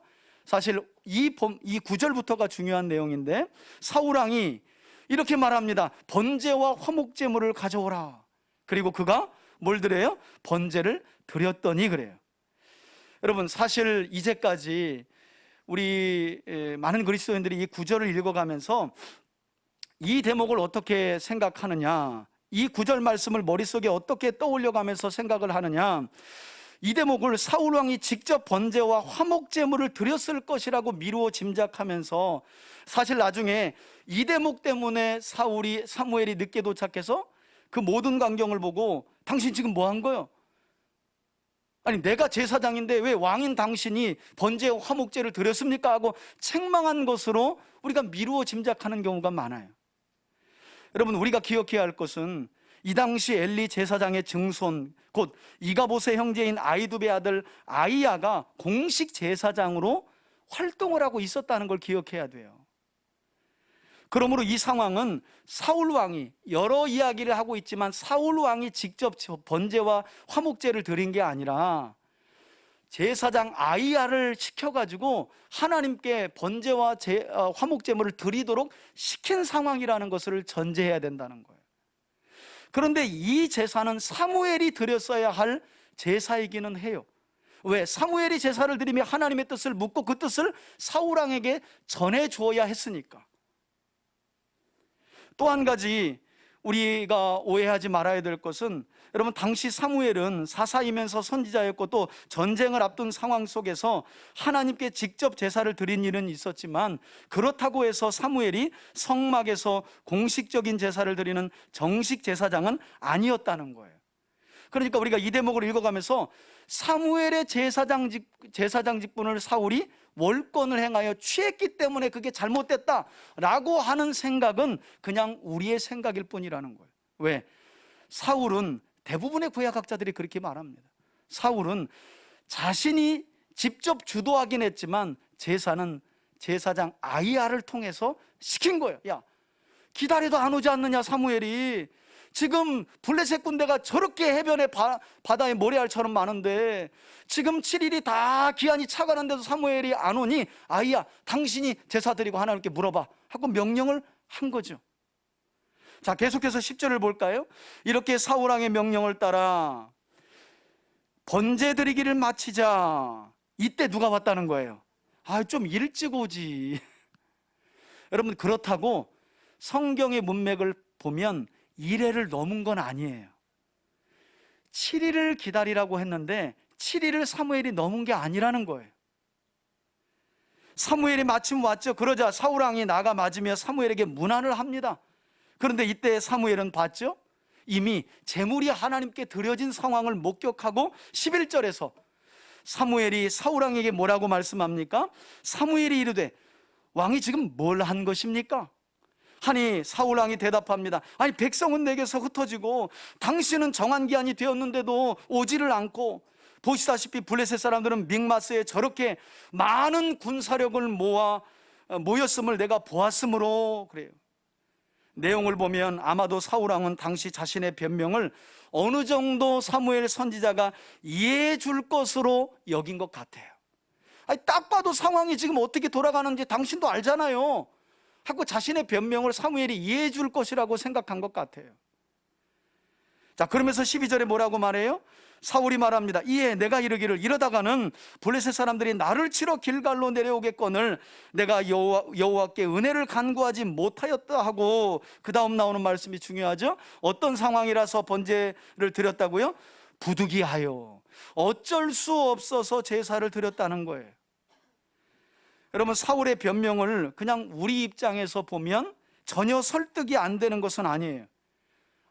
사실 이 9절부터가 중요한 내용인데 사울 왕이 이렇게 말합니다. 번제와 화목제물을 가져오라. 그리고 그가 뭘 드려요? 번제를 드렸더니 그래요. 여러분, 사실 이제까지 우리 많은 그리스도인들이 이 9절을 읽어가면서 이 대목을 어떻게 생각하느냐, 이 9절 말씀을 머릿속에 어떻게 떠올려가면서 생각을 하느냐, 이 대목을 사울 왕이 직접 번제와 화목제물을 드렸을 것이라고 미루어 짐작하면서 사실 나중에 이 대목 때문에 사무엘이 늦게 도착해서 그 모든 광경을 보고 당신 지금 뭐 한 거요? 아니 내가 제사장인데 왜 왕인 당신이 번제와 화목제를 드렸습니까? 하고 책망한 것으로 우리가 미루어 짐작하는 경우가 많아요. 여러분, 우리가 기억해야 할 것은 이 당시 엘리 제사장의 증손, 곧 이가봇의 형제인 아이두베 아들 아이야가 공식 제사장으로 활동을 하고 있었다는 걸 기억해야 돼요. 그러므로 이 상황은 사울 왕이, 여러 이야기를 하고 있지만 사울 왕이 직접 번제와 화목제를 드린 게 아니라 제사장 아이야를 시켜가지고 하나님께 번제와 화목제물을 드리도록 시킨 상황이라는 것을 전제해야 된다는 거예요. 그런데 이 제사는 사무엘이 드렸어야 할 제사이기는 해요. 왜? 사무엘이 제사를 드리며 하나님의 뜻을 묻고 그 뜻을 사울 왕에게 전해주어야 했으니까. 또 한 가지 우리가 오해하지 말아야 될 것은, 여러분, 당시 사무엘은 사사이면서 선지자였고 또 전쟁을 앞둔 상황 속에서 하나님께 직접 제사를 드린 일은 있었지만, 그렇다고 해서 사무엘이 성막에서 공식적인 제사를 드리는 정식 제사장은 아니었다는 거예요. 그러니까 우리가 이 대목을 읽어가면서 사무엘의 제사장 직분을 사울이 월권을 행하여 취했기 때문에 그게 잘못됐다라고 하는 생각은 그냥 우리의 생각일 뿐이라는 거예요. 왜? 사울은, 대부분의 구약학자들이 그렇게 말합니다. 사울은 자신이 직접 주도하긴 했지만 제사는 제사장 아이야를 통해서 시킨 거예요. 야, 기다려도 안 오지 않느냐 사무엘이. 지금 블레셋 군대가 저렇게 해변에 바다에 모래알처럼 많은데 지금 7일이 다 기한이 차가는데도 사무엘이 안 오니 아이야, 당신이 제사 드리고 하나님께 물어봐 하고 명령을 한 거죠. 자, 계속해서 10절을 볼까요? 이렇게 사울 왕의 명령을 따라 번제 드리기를 마치자 이때 누가 왔다는 거예요? 아, 좀 일찍 오지. 여러분, 그렇다고 성경의 문맥을 보면 이래를 넘은 건 아니에요. 7일을 기다리라고 했는데 7일을 사무엘이 넘은 게 아니라는 거예요. 사무엘이 마침 왔죠. 그러자 사울 왕이 나가 맞으며 사무엘에게 문안을 합니다. 그런데 이때 사무엘은 봤죠? 이미 제물이 하나님께 드려진 상황을 목격하고 11절에서 사무엘이 사울 왕에게 뭐라고 말씀합니까? 사무엘이 이르되 왕이 지금 뭘 한 것입니까? 하니 사울 왕이 대답합니다. 아니, 백성은 내게서 흩어지고 당신은 정한 기한이 되었는데도 오지를 않고, 보시다시피 블레셋 사람들은 믹마스에 저렇게 많은 군사력을 모였음을 내가 보았으므로 그래요. 내용을 보면 아마도 사울 왕은 당시 자신의 변명을 어느 정도 사무엘 선지자가 이해해 줄 것으로 여긴 것 같아요. 아니, 딱 봐도 상황이 지금 어떻게 돌아가는지 당신도 알잖아요 하고 자신의 변명을 사무엘이 이해해 줄 것이라고 생각한 것 같아요. 자, 그러면서 12절에 뭐라고 말해요? 사울이 말합니다. 이에 내가 이르기를 이러다가는 블레셋 사람들이 나를 치러 길갈로 내려오겠거늘 내가 여호와께 은혜를 간구하지 못하였다 하고, 그 다음 나오는 말씀이 중요하죠. 어떤 상황이라서 번제를 드렸다고요? 부득이하여 어쩔 수 없어서 제사를 드렸다는 거예요. 여러분, 사울의 변명을 그냥 우리 입장에서 보면 전혀 설득이 안 되는 것은 아니에요.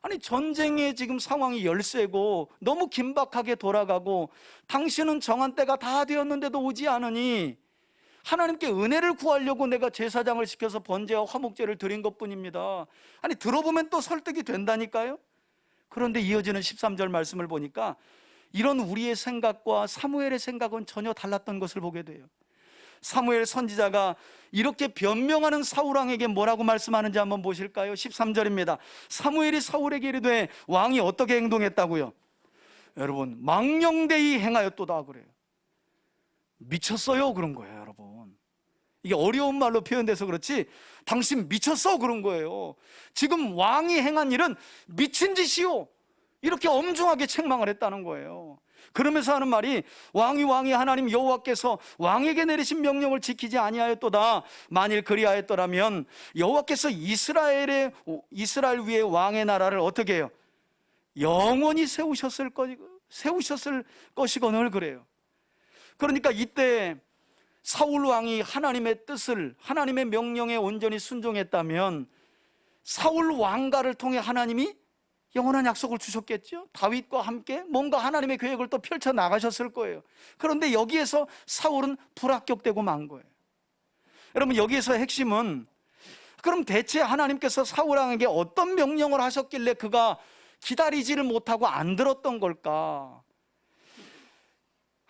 아니, 전쟁의 지금 상황이 열세고 너무 긴박하게 돌아가고 당신은 정한 때가 다 되었는데도 오지 않으니 하나님께 은혜를 구하려고 내가 제사장을 시켜서 번제와 화목제를 드린 것뿐입니다. 아니, 들어보면 또 설득이 된다니까요. 그런데 이어지는 13절 말씀을 보니까 이런 우리의 생각과 사무엘의 생각은 전혀 달랐던 것을 보게 돼요. 사무엘 선지자가 이렇게 변명하는 사울 왕에게 뭐라고 말씀하는지 한번 보실까요? 13절입니다. 사무엘이 사울에게 이르되 왕이 어떻게 행동했다고요? 여러분, 망령되이 행하였도다 그래요. 미쳤어요 그런 거예요, 여러분. 이게 어려운 말로 표현돼서 그렇지 당신 미쳤어 그런 거예요. 지금 왕이 행한 일은 미친 짓이요, 이렇게 엄중하게 책망을 했다는 거예요. 그러면서 하는 말이 왕이 하나님 여호와께서 왕에게 내리신 명령을 지키지 아니하였도다. 만일 그리하였더라면 여호와께서 이스라엘 위에 왕의 나라를 어떻게 해요? 영원히 세우셨을 것이거늘 그래요. 그러니까 이때 사울 왕이 하나님의 뜻을, 하나님의 명령에 온전히 순종했다면 사울 왕가를 통해 하나님이 영원한 약속을 주셨겠죠. 다윗과 함께 뭔가 하나님의 계획을 또 펼쳐 나가셨을 거예요. 그런데 여기에서 사울은 불합격되고 만 거예요. 여러분, 여기에서 핵심은 그럼 대체 하나님께서 사울 왕에게 어떤 명령을 하셨길래 그가 기다리지를 못하고 안 들었던 걸까?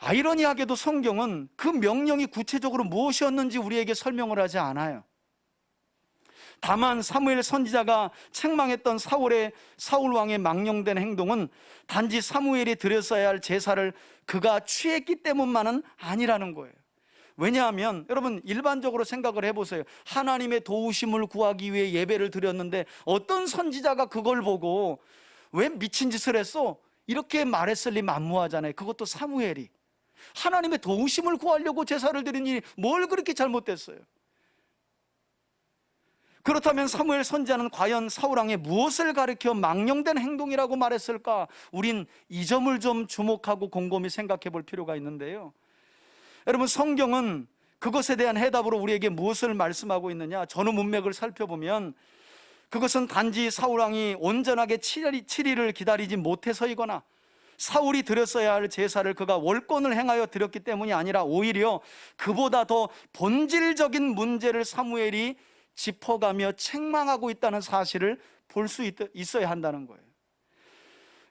아이러니하게도 성경은 그 명령이 구체적으로 무엇이었는지 우리에게 설명을 하지 않아요. 다만 사무엘 선지자가 책망했던 사울 왕의 망령된 행동은 단지 사무엘이 드렸어야 할 제사를 그가 취했기 때문만은 아니라는 거예요. 왜냐하면 여러분, 일반적으로 생각을 해보세요. 하나님의 도우심을 구하기 위해 예배를 드렸는데 어떤 선지자가 그걸 보고 왜 미친 짓을 했어? 이렇게 말했을 리 만무하잖아요. 그것도 사무엘이 하나님의 도우심을 구하려고 제사를 드린 일이 뭘 그렇게 잘못됐어요? 그렇다면 사무엘 선지자는 과연 사울 왕에 무엇을 가리켜 망령된 행동이라고 말했을까? 우린 이 점을 좀 주목하고 곰곰이 생각해 볼 필요가 있는데요. 여러분, 성경은 그것에 대한 해답으로 우리에게 무엇을 말씀하고 있느냐? 전후 문맥을 살펴보면 그것은 단지 사울 왕이 온전하게 7일을 기다리지 못해서이거나 사울이 드렸어야 할 제사를 그가 월권을 행하여 드렸기 때문이 아니라 오히려 그보다 더 본질적인 문제를 사무엘이 짚어가며 책망하고 있다는 사실을 볼 수 있어야 한다는 거예요.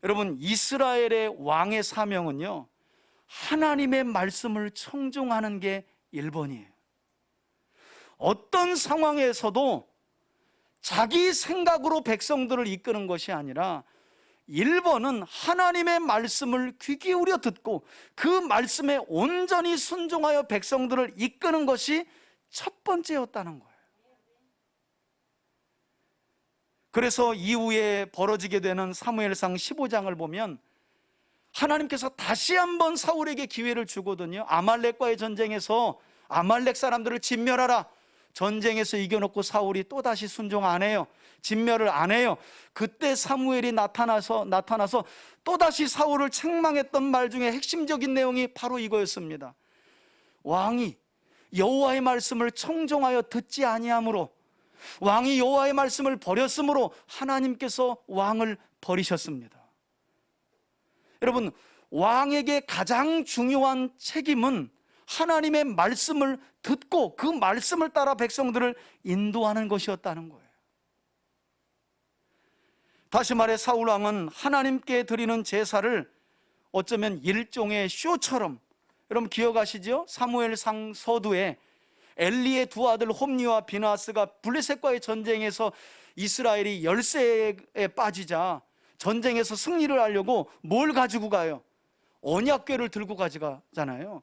여러분, 이스라엘의 왕의 사명은요, 하나님의 말씀을 청종하는 게 1번이에요. 어떤 상황에서도 자기 생각으로 백성들을 이끄는 것이 아니라 1번은 하나님의 말씀을 귀 기울여 듣고 그 말씀에 온전히 순종하여 백성들을 이끄는 것이 첫 번째였다는 거예요. 그래서 이후에 벌어지게 되는 사무엘상 15장을 보면 하나님께서 다시 한번 사울에게 기회를 주거든요. 아말렉과의 전쟁에서 아말렉 사람들을 진멸하라. 전쟁에서 이겨놓고 사울이 또다시 순종 안 해요. 진멸을 안 해요. 그때 사무엘이 나타나서 또다시 사울을 책망했던 말 중에 핵심적인 내용이 바로 이거였습니다. 왕이 여호와의 말씀을 청종하여 듣지 아니하므로, 왕이 여호와의 말씀을 버렸으므로 하나님께서 왕을 버리셨습니다. 여러분, 왕에게 가장 중요한 책임은 하나님의 말씀을 듣고 그 말씀을 따라 백성들을 인도하는 것이었다는 거예요. 다시 말해 사울 왕은 하나님께 드리는 제사를 어쩌면 일종의 쇼처럼, 여러분 기억하시죠? 사무엘상 서두에 엘리의 두 아들 홈니와 비나스가 블레셋과의 전쟁에서 이스라엘이 열세에 빠지자 전쟁에서 승리를 하려고 뭘 가지고 가요? 언약궤를 들고 가잖아요.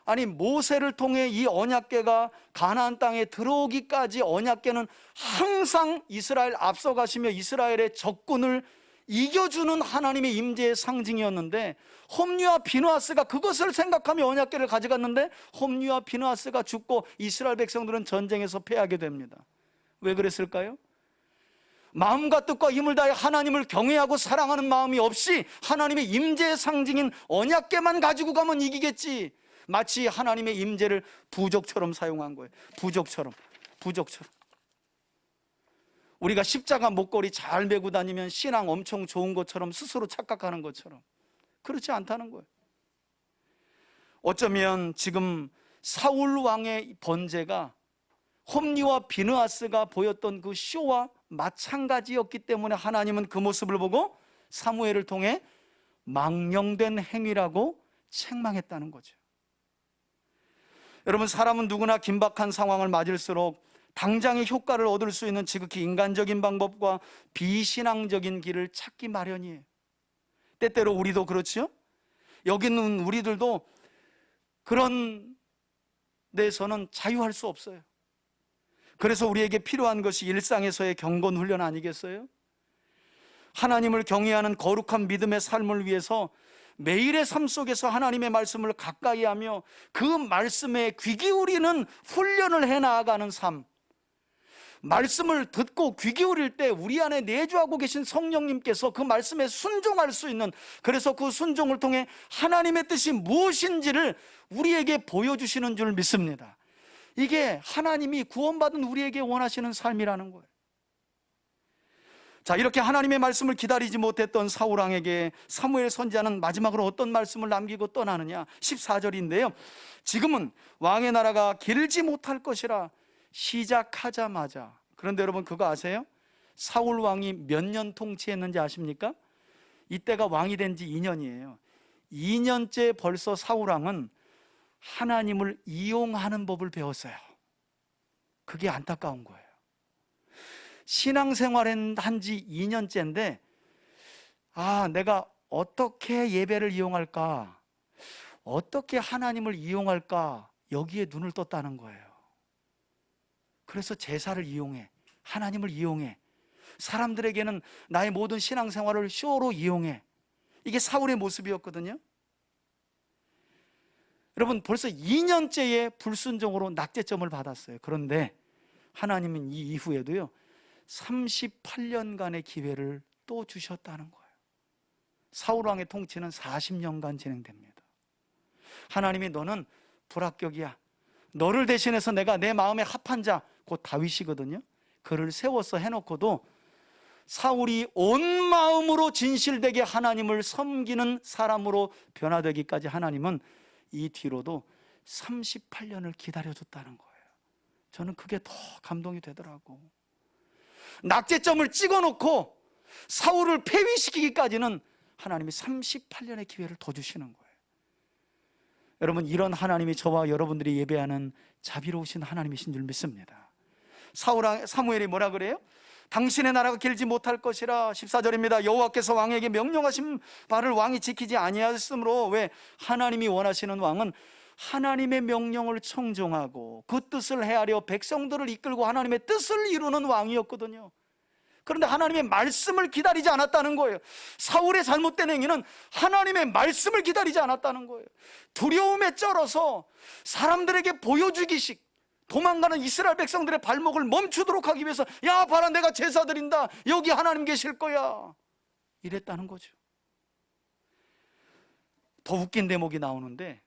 아니, 모세를 통해 이 언약궤가 가나안 땅에 들어오기까지 언약궤는 항상 이스라엘 앞서가시며 이스라엘의 적군을 이겨주는 하나님의 임재의 상징이었는데, 홈리와 비느하스가 그것을 생각하며 언약궤를 가져갔는데 홈리와 비느하스가 죽고 이스라엘 백성들은 전쟁에서 패하게 됩니다. 왜 그랬을까요? 마음과 뜻과 힘을 다해 하나님을 경외하고 사랑하는 마음이 없이 하나님의 임재의 상징인 언약궤만 가지고 가면 이기겠지, 마치 하나님의 임재를 부적처럼 사용한 거예요. 부적처럼. 우리가 십자가 목걸이 잘 메고 다니면 신앙 엄청 좋은 것처럼 스스로 착각하는 것처럼, 그렇지 않다는 거예요. 어쩌면 지금 사울 왕의 번제가 홈리와 비느하스가 보였던 그 쇼와 마찬가지였기 때문에 하나님은 그 모습을 보고 사무엘을 통해 망령된 행위라고 책망했다는 거죠. 여러분, 사람은 누구나 긴박한 상황을 맞을수록 당장의 효과를 얻을 수 있는 지극히 인간적인 방법과 비신앙적인 길을 찾기 마련이에요. 때때로 우리도 그렇죠? 여기 있는 우리들도 그런 데서는 자유할 수 없어요. 그래서 우리에게 필요한 것이 일상에서의 경건 훈련 아니겠어요? 하나님을 경외하는 거룩한 믿음의 삶을 위해서 매일의 삶 속에서 하나님의 말씀을 가까이 하며 그 말씀에 귀 기울이는 훈련을 해 나아가는 삶. 말씀을 듣고 귀 기울일 때 우리 안에 내주하고 계신 성령님께서 그 말씀에 순종할 수 있는, 그래서 그 순종을 통해 하나님의 뜻이 무엇인지를 우리에게 보여주시는 줄 믿습니다. 이게 하나님이 구원받은 우리에게 원하시는 삶이라는 거예요. 자, 이렇게 하나님의 말씀을 기다리지 못했던 사울왕에게 사무엘 선지자는 마지막으로 어떤 말씀을 남기고 떠나느냐? 14절인데요. 지금은 왕의 나라가 길지 못할 것이라 시작하자마자. 그런데 여러분 그거 아세요? 사울 왕이 몇 년 통치했는지 아십니까? 이때가 왕이 된 지 2년이에요. 2년째 벌써 사울 왕은 하나님을 이용하는 법을 배웠어요. 그게 안타까운 거예요. 신앙생활을 한 지 2년째인데 내가 어떻게 예배를 이용할까? 어떻게 하나님을 이용할까? 여기에 눈을 떴다는 거예요. 그래서 제사를 이용해, 하나님을 이용해, 사람들에게는 나의 모든 신앙생활을 쇼로 이용해. 이게 사울의 모습이었거든요. 여러분 벌써 2년째의 불순종으로 낙제점을 받았어요. 그런데 하나님은 이 이후에도요 38년간의 기회를 또 주셨다는 거예요. 사울왕의 통치는 40년간 진행됩니다. 하나님이 너는 불합격이야, 너를 대신해서 내가 내 마음에 합한 자, 곧 다윗이거든요. 그를 세워서 해놓고도 사울이 온 마음으로 진실되게 하나님을 섬기는 사람으로 변화되기까지 하나님은 이 뒤로도 38년을 기다려줬다는 거예요. 저는 그게 더 감동이 되더라고. 낙제점을 찍어놓고 사울을 폐위시키기까지는 하나님이 38년의 기회를 더 주시는 거예요. 여러분 이런 하나님이 저와 여러분들이 예배하는 자비로우신 하나님이신 줄 믿습니다. 사무엘이 뭐라 그래요? 당신의 나라가 길지 못할 것이라. 14절입니다. 여호와께서 왕에게 명령하신 바를 왕이 지키지 아니하였으므로. 왜? 하나님이 원하시는 왕은 하나님의 명령을 청종하고 그 뜻을 헤아려 백성들을 이끌고 하나님의 뜻을 이루는 왕이었거든요. 그런데 하나님의 말씀을 기다리지 않았다는 거예요. 사울의 잘못된 행위는 하나님의 말씀을 기다리지 않았다는 거예요. 두려움에 쩔어서 사람들에게 보여주기식 도망가는 이스라엘 백성들의 발목을 멈추도록 하기 위해서, 야 봐라 내가 제사 드린다, 여기 하나님 계실 거야, 이랬다는 거죠. 더 웃긴 대목이 나오는데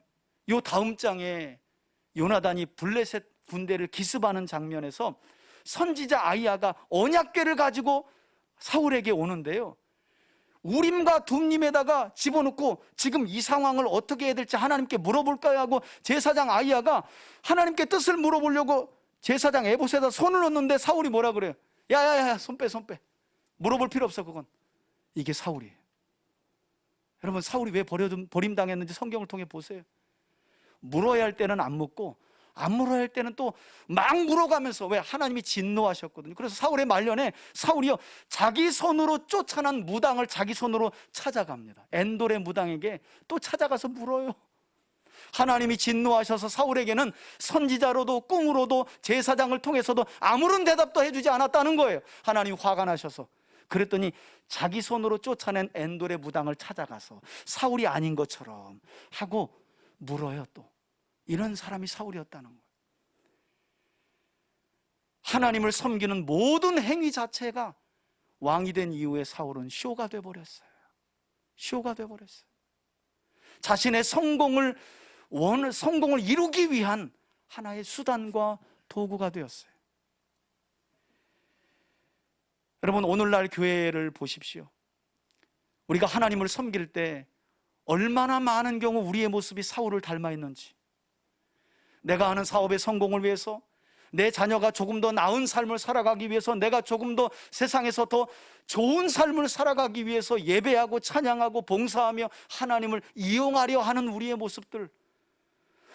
요 다음 장에 요나단이 블레셋 군대를 기습하는 장면에서 선지자 아이야가 언약궤를 가지고 사울에게 오는데요, 우림과 둠림에다가 집어넣고 지금 이 상황을 어떻게 해야 될지 하나님께 물어볼까요 하고 제사장 아이야가 하나님께 뜻을 물어보려고 제사장 에봇에다 손을 얹는데 사울이 뭐라 그래요? 야야야, 손 빼. 물어볼 필요 없어. 그건 이게 사울이에요. 여러분 사울이 왜 버림당했는지 성경을 통해 보세요. 물어야 할 때는 안 묻고 안 물어야 할 때는 또 막 물어가면서, 왜? 하나님이 진노하셨거든요. 그래서 사울의 말년에 사울이요 자기 손으로 쫓아난 무당을 자기 손으로 찾아갑니다. 엔돌의 무당에게 또 찾아가서 물어요. 하나님이 진노하셔서 사울에게는 선지자로도 꿈으로도 제사장을 통해서도 아무런 대답도 해주지 않았다는 거예요. 하나님이 화가 나셔서. 그랬더니 자기 손으로 쫓아낸 엔돌의 무당을 찾아가서 사울이 아닌 것처럼 하고 물어요. 또 이런 사람이 사울이었다는 거예요. 하나님을 섬기는 모든 행위 자체가 왕이 된 이후에 사울은 쇼가 돼버렸어요. 쇼가 돼버렸어요. 자신의 성공을 이루기 위한 하나의 수단과 도구가 되었어요. 여러분 오늘날 교회를 보십시오. 우리가 하나님을 섬길 때 얼마나 많은 경우 우리의 모습이 사울을 닮아 있는지. 내가 하는 사업의 성공을 위해서, 내 자녀가 조금 더 나은 삶을 살아가기 위해서, 내가 조금 더 세상에서 더 좋은 삶을 살아가기 위해서 예배하고 찬양하고 봉사하며 하나님을 이용하려 하는 우리의 모습들,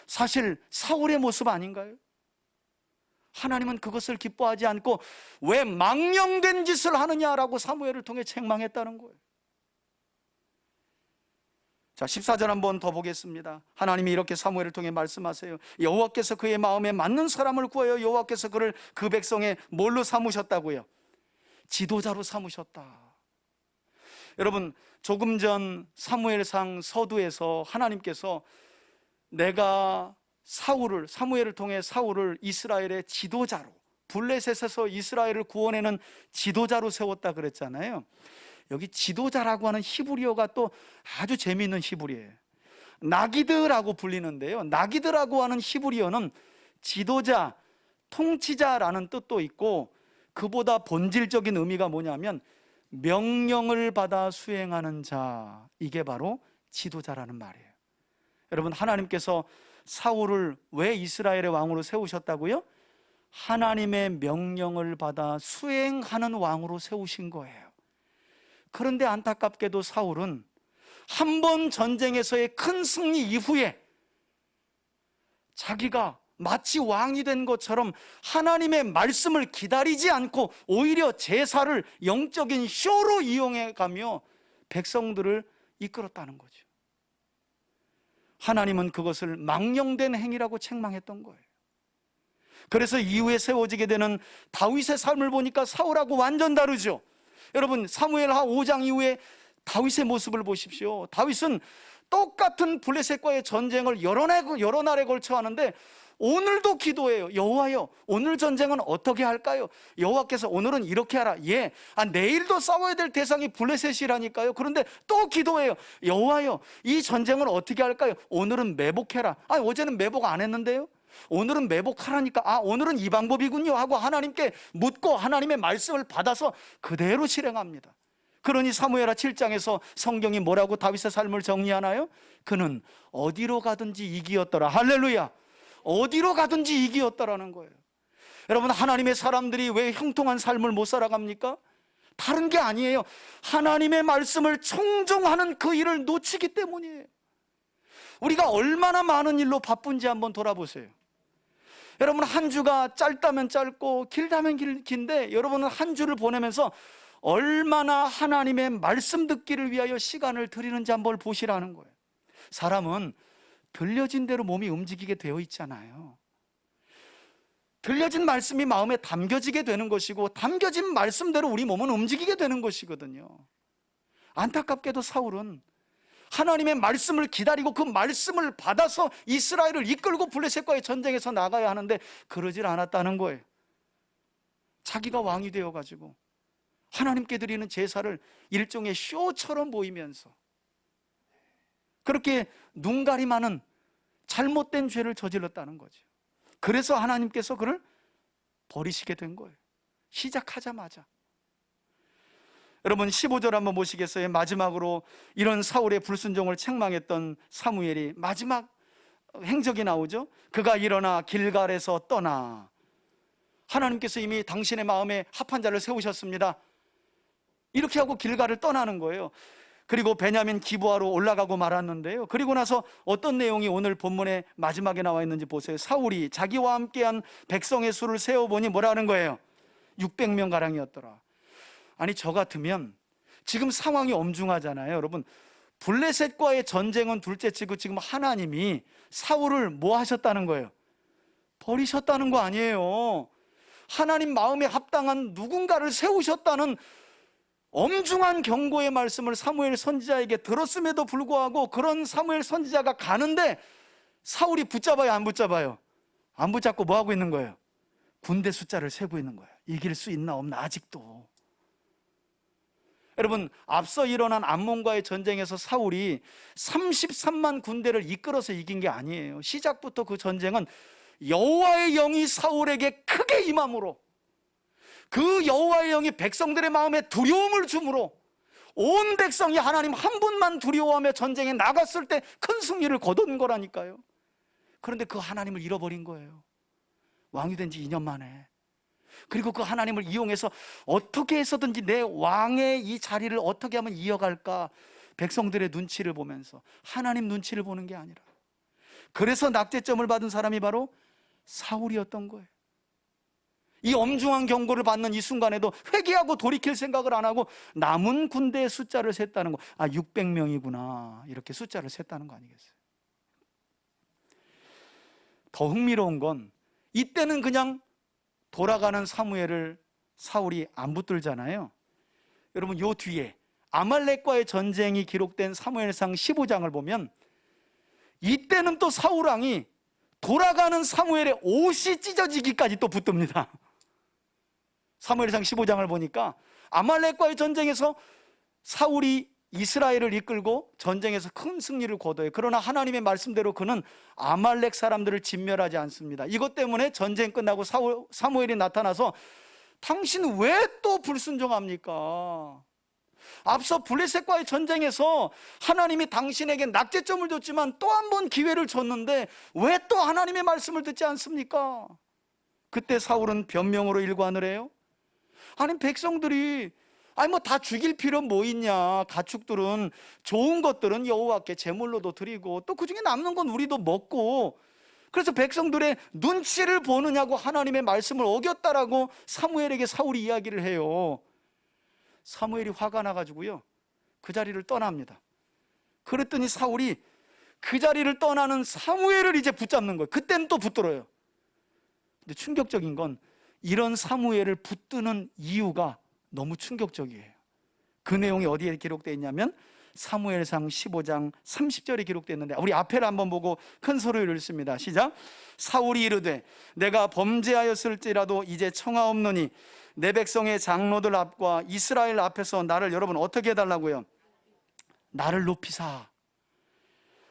사실 사울의 모습 아닌가요? 하나님은 그것을 기뻐하지 않고 왜 망령된 짓을 하느냐라고 사무엘을 통해 책망했다는 거예요. 자, 14절 한번 더 보겠습니다. 하나님이 이렇게 사무엘을 통해 말씀하세요. 여호와께서 그의 마음에 맞는 사람을 구하여 여호와께서 그를 그 백성의 뭘로 삼으셨다고요? 지도자로 삼으셨다. 여러분, 조금 전 사무엘상 서두에서 하나님께서 내가 사무엘을 통해 사울을 이스라엘의 지도자로, 블레셋에서 이스라엘을 구원해낸 지도자로 세웠다 그랬잖아요. 여기 지도자라고 하는 히브리어가 또 아주 재미있는 히브리어예요. 나기드라고 불리는데요, 나기드라고 하는 히브리어는 지도자, 통치자라는 뜻도 있고, 그보다 본질적인 의미가 뭐냐면 명령을 받아 수행하는 자, 이게 바로 지도자라는 말이에요. 여러분, 하나님께서 사울을 왜 이스라엘의 왕으로 세우셨다고요? 하나님의 명령을 받아 수행하는 왕으로 세우신 거예요. 그런데 안타깝게도 사울은 한 번 전쟁에서의 큰 승리 이후에 자기가 마치 왕이 된 것처럼 하나님의 말씀을 기다리지 않고 오히려 제사를 영적인 쇼로 이용해 가며 백성들을 이끌었다는 거죠. 하나님은 그것을 망령된 행위라고 책망했던 거예요. 그래서 이후에 세워지게 되는 다윗의 삶을 보니까 사울하고 완전 다르죠. 여러분, 사무엘하 5장 이후에 다윗의 모습을 보십시오. 다윗은 똑같은 블레셋과의 전쟁을 여러 날에 걸쳐 하는데 오늘도 기도해요. 여호와여, 오늘 전쟁은 어떻게 할까요? 여호와께서 오늘은 이렇게 하라. 예, 내일도 싸워야 될 대상이 블레셋이라니까요. 그런데 또 기도해요. 여호와여, 이 전쟁은 어떻게 할까요? 오늘은 매복해라. 어제는 매복 안 했는데요. 오늘은 매복하라니까, 오늘은 이 방법이군요 하고 하나님께 묻고 하나님의 말씀을 받아서 그대로 실행합니다. 그러니 사무엘하 7장에서 성경이 뭐라고 다윗의 삶을 정리하나요? 그는 어디로 가든지 이기였더라. 할렐루야. 어디로 가든지 이기였더라는 거예요. 여러분, 하나님의 사람들이 왜 형통한 삶을 못 살아갑니까? 다른 게 아니에요. 하나님의 말씀을 청종하는 그 일을 놓치기 때문이에요. 우리가 얼마나 많은 일로 바쁜지 한번 돌아보세요. 여러분, 한 주가 짧다면 짧고 길다면 긴데 여러분은 한 주를 보내면서 얼마나 하나님의 말씀 듣기를 위하여 시간을 드리는지 한번 보시라는 거예요. 사람은 들려진 대로 몸이 움직이게 되어 있잖아요. 들려진 말씀이 마음에 담겨지게 되는 것이고, 담겨진 말씀대로 우리 몸은 움직이게 되는 것이거든요. 안타깝게도 사울은 하나님의 말씀을 기다리고 그 말씀을 받아서 이스라엘을 이끌고 블레셋과의 전쟁에서 나가야 하는데 그러질 않았다는 거예요. 자기가 왕이 되어가지고 하나님께 드리는 제사를 일종의 쇼처럼 보이면서 그렇게 눈가림하는 잘못된 죄를 저질렀다는 거죠. 그래서 하나님께서 그를 버리시게 된 거예요. 시작하자마자. 여러분, 15절 한번 보시겠어요? 마지막으로 이런 사울의 불순종을 책망했던 사무엘이 마지막 행적이 나오죠. 그가 일어나 길갈에서 떠나. 하나님께서 이미 당신의 마음에 합한 자를 세우셨습니다. 이렇게 하고 길갈을 떠나는 거예요. 그리고 베냐민 기브아로 올라가고 말았는데요. 그리고 나서 어떤 내용이 오늘 본문의 마지막에 나와 있는지 보세요. 사울이 자기와 함께한 백성의 수를 세어보니 뭐라는 거예요? 600명 가량이었더라. 아니, 저 같으면 지금 상황이 엄중하잖아요. 여러분, 블레셋과의 전쟁은 둘째치고 지금 하나님이 사울을 뭐 하셨다는 거예요? 버리셨다는 거 아니에요. 하나님 마음에 합당한 누군가를 세우셨다는 엄중한 경고의 말씀을 사무엘 선지자에게 들었음에도 불구하고 그런 사무엘 선지자가 가는데 사울이 붙잡아요, 안 붙잡아요? 안 붙잡고 뭐 하고 있는 거예요? 군대 숫자를 세고 있는 거예요. 이길 수 있나 없나 아직도. 여러분, 앞서 일어난 암몬과의 전쟁에서 사울이 33만 군대를 이끌어서 이긴 게 아니에요. 시작부터 그 전쟁은 여호와의 영이 사울에게 크게 임함으로, 그 여호와의 영이 백성들의 마음에 두려움을 주므로 온 백성이 하나님 한 분만 두려워하며 전쟁에 나갔을 때 큰 승리를 거둔 거라니까요. 그런데 그 하나님을 잃어버린 거예요. 왕이 된 지 2년 만에. 그리고 그 하나님을 이용해서 어떻게 해서든지 내 왕의 이 자리를 어떻게 하면 이어갈까, 백성들의 눈치를 보면서 하나님 눈치를 보는 게 아니라, 그래서 낙제점을 받은 사람이 바로 사울이었던 거예요. 이 엄중한 경고를 받는 이 순간에도 회개하고 돌이킬 생각을 안 하고 남은 군대의 숫자를 셌다는 거. 600명이구나. 이렇게 숫자를 셌다는 거 아니겠어요? 더 흥미로운 건 이때는 그냥 돌아가는 사무엘을 사울이 안 붙들잖아요. 여러분, 요 뒤에 아말렉과의 전쟁이 기록된 사무엘상 15장을 보면 이때는 또 사울 왕이 돌아가는 사무엘의 옷이 찢어지기까지 또 붙듭니다. 사무엘상 15장을 보니까 아말렉과의 전쟁에서 사울이 이스라엘을 이끌고 전쟁에서 큰 승리를 거둬요. 그러나 하나님의 말씀대로 그는 아말렉 사람들을 진멸하지 않습니다. 이것 때문에 전쟁 끝나고 사무엘이 나타나서 당신 왜 또 불순종합니까? 앞서 블레셋과의 전쟁에서 하나님이 당신에게 낙제점을 줬지만 또 한 번 기회를 줬는데 왜 또 하나님의 말씀을 듣지 않습니까? 그때 사울은 변명으로 일관을 해요. 아니, 백성들이 뭐 다 죽일 필요 뭐 있냐. 가축들은, 좋은 것들은 여호와께 제물로도 드리고 또 그중에 남는 건 우리도 먹고, 그래서 백성들의 눈치를 보느냐고 하나님의 말씀을 어겼다라고 사무엘에게 사울이 이야기를 해요. 사무엘이 화가 나가지고요, 그 자리를 떠납니다. 그랬더니 사울이 그 자리를 떠나는 사무엘을 이제 붙잡는 거예요. 그때는 또 붙들어요. 근데 충격적인 건 이런 사무엘을 붙드는 이유가 너무 충격적이에요. 그 내용이 어디에 기록되어 있냐면 사무엘상 15장 30절에 기록되어 있는데, 우리 앞에를 한번 보고 큰 소리를 읽습니다. 시작. 사울이 이르되 내가 범죄하였을지라도 이제 청하옵노니 내 백성의 장로들 앞과 이스라엘 앞에서 나를, 여러분 어떻게 해달라고요? 나를 높이사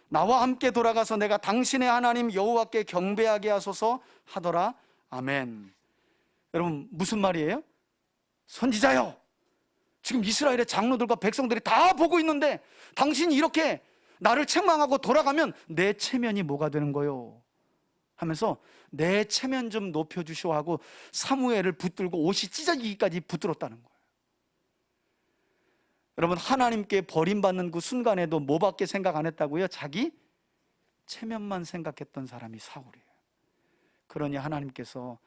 나와 함께 돌아가서 내가 당신의 하나님 여호와께 경배하게 하소서 하더라. 아멘. 여러분, 무슨 말이에요? 선지자요, 지금 이스라엘의 장로들과 백성들이 다 보고 있는데 당신이 이렇게 나를 책망하고 돌아가면 내 체면이 뭐가 되는 거요? 하면서 내 체면 좀 높여주시오 하고 사무엘을 붙들고 옷이 찢어지기까지 붙들었다는 거예요. 여러분, 하나님께 버림받는 그 순간에도 뭐밖에 생각 안 했다고요? 자기 체면만 생각했던 사람이 사울이에요. 그러니 하나님께서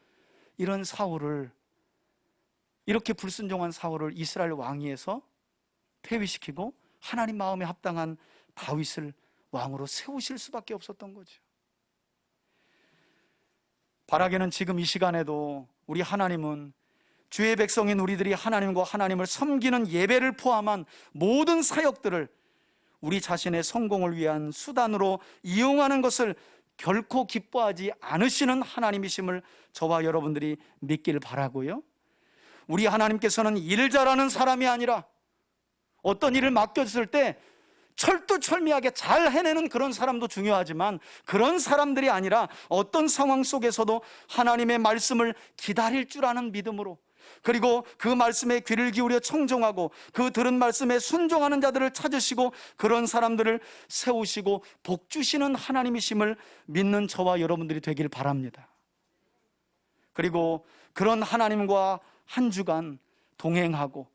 이런 사울을, 이렇게 불순종한 사울을 이스라엘 왕위에서 폐위시키고 하나님 마음에 합당한 다윗을 왕으로 세우실 수밖에 없었던 거죠. 바라기는 지금 이 시간에도 우리 하나님은 주의 백성인 우리들이 하나님과 하나님을 섬기는 예배를 포함한 모든 사역들을 우리 자신의 성공을 위한 수단으로 이용하는 것을 결코 기뻐하지 않으시는 하나님이심을 저와 여러분들이 믿기를 바라고요. 우리 하나님께서는 일 잘하는 사람이 아니라 어떤 일을 맡겼을 때 철두철미하게 잘 해내는 그런 사람도 중요하지만, 그런 사람들이 아니라 어떤 상황 속에서도 하나님의 말씀을 기다릴 줄 아는 믿음으로, 그리고 그 말씀에 귀를 기울여 청종하고 그 들은 말씀에 순종하는 자들을 찾으시고 그런 사람들을 세우시고 복 주시는 하나님이심을 믿는 저와 여러분들이 되길 바랍니다. 그리고 그런 하나님과 한 주간 동행하고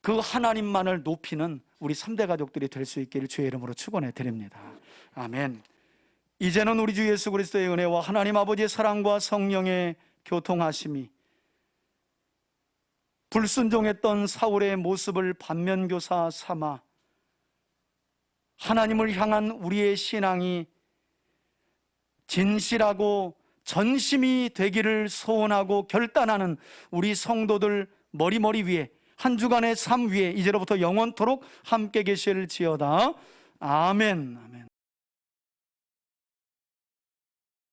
그 하나님만을 높이는 우리 3대 가족들이 될 수 있기를 주의 이름으로 축원해 드립니다. 아멘. 이제는 우리 주 예수 그리스도의 은혜와 하나님 아버지의 사랑과 성령의 교통하심이 불순종했던 사울의 모습을 반면교사 삼아 하나님을 향한 우리의 신앙이 진실하고 전심이 되기를 소원하고 결단하는 우리 성도들 머리 위에, 한 주간의 삶 위에 이제로부터 영원토록 함께 계실지어다. 아멘. 아멘.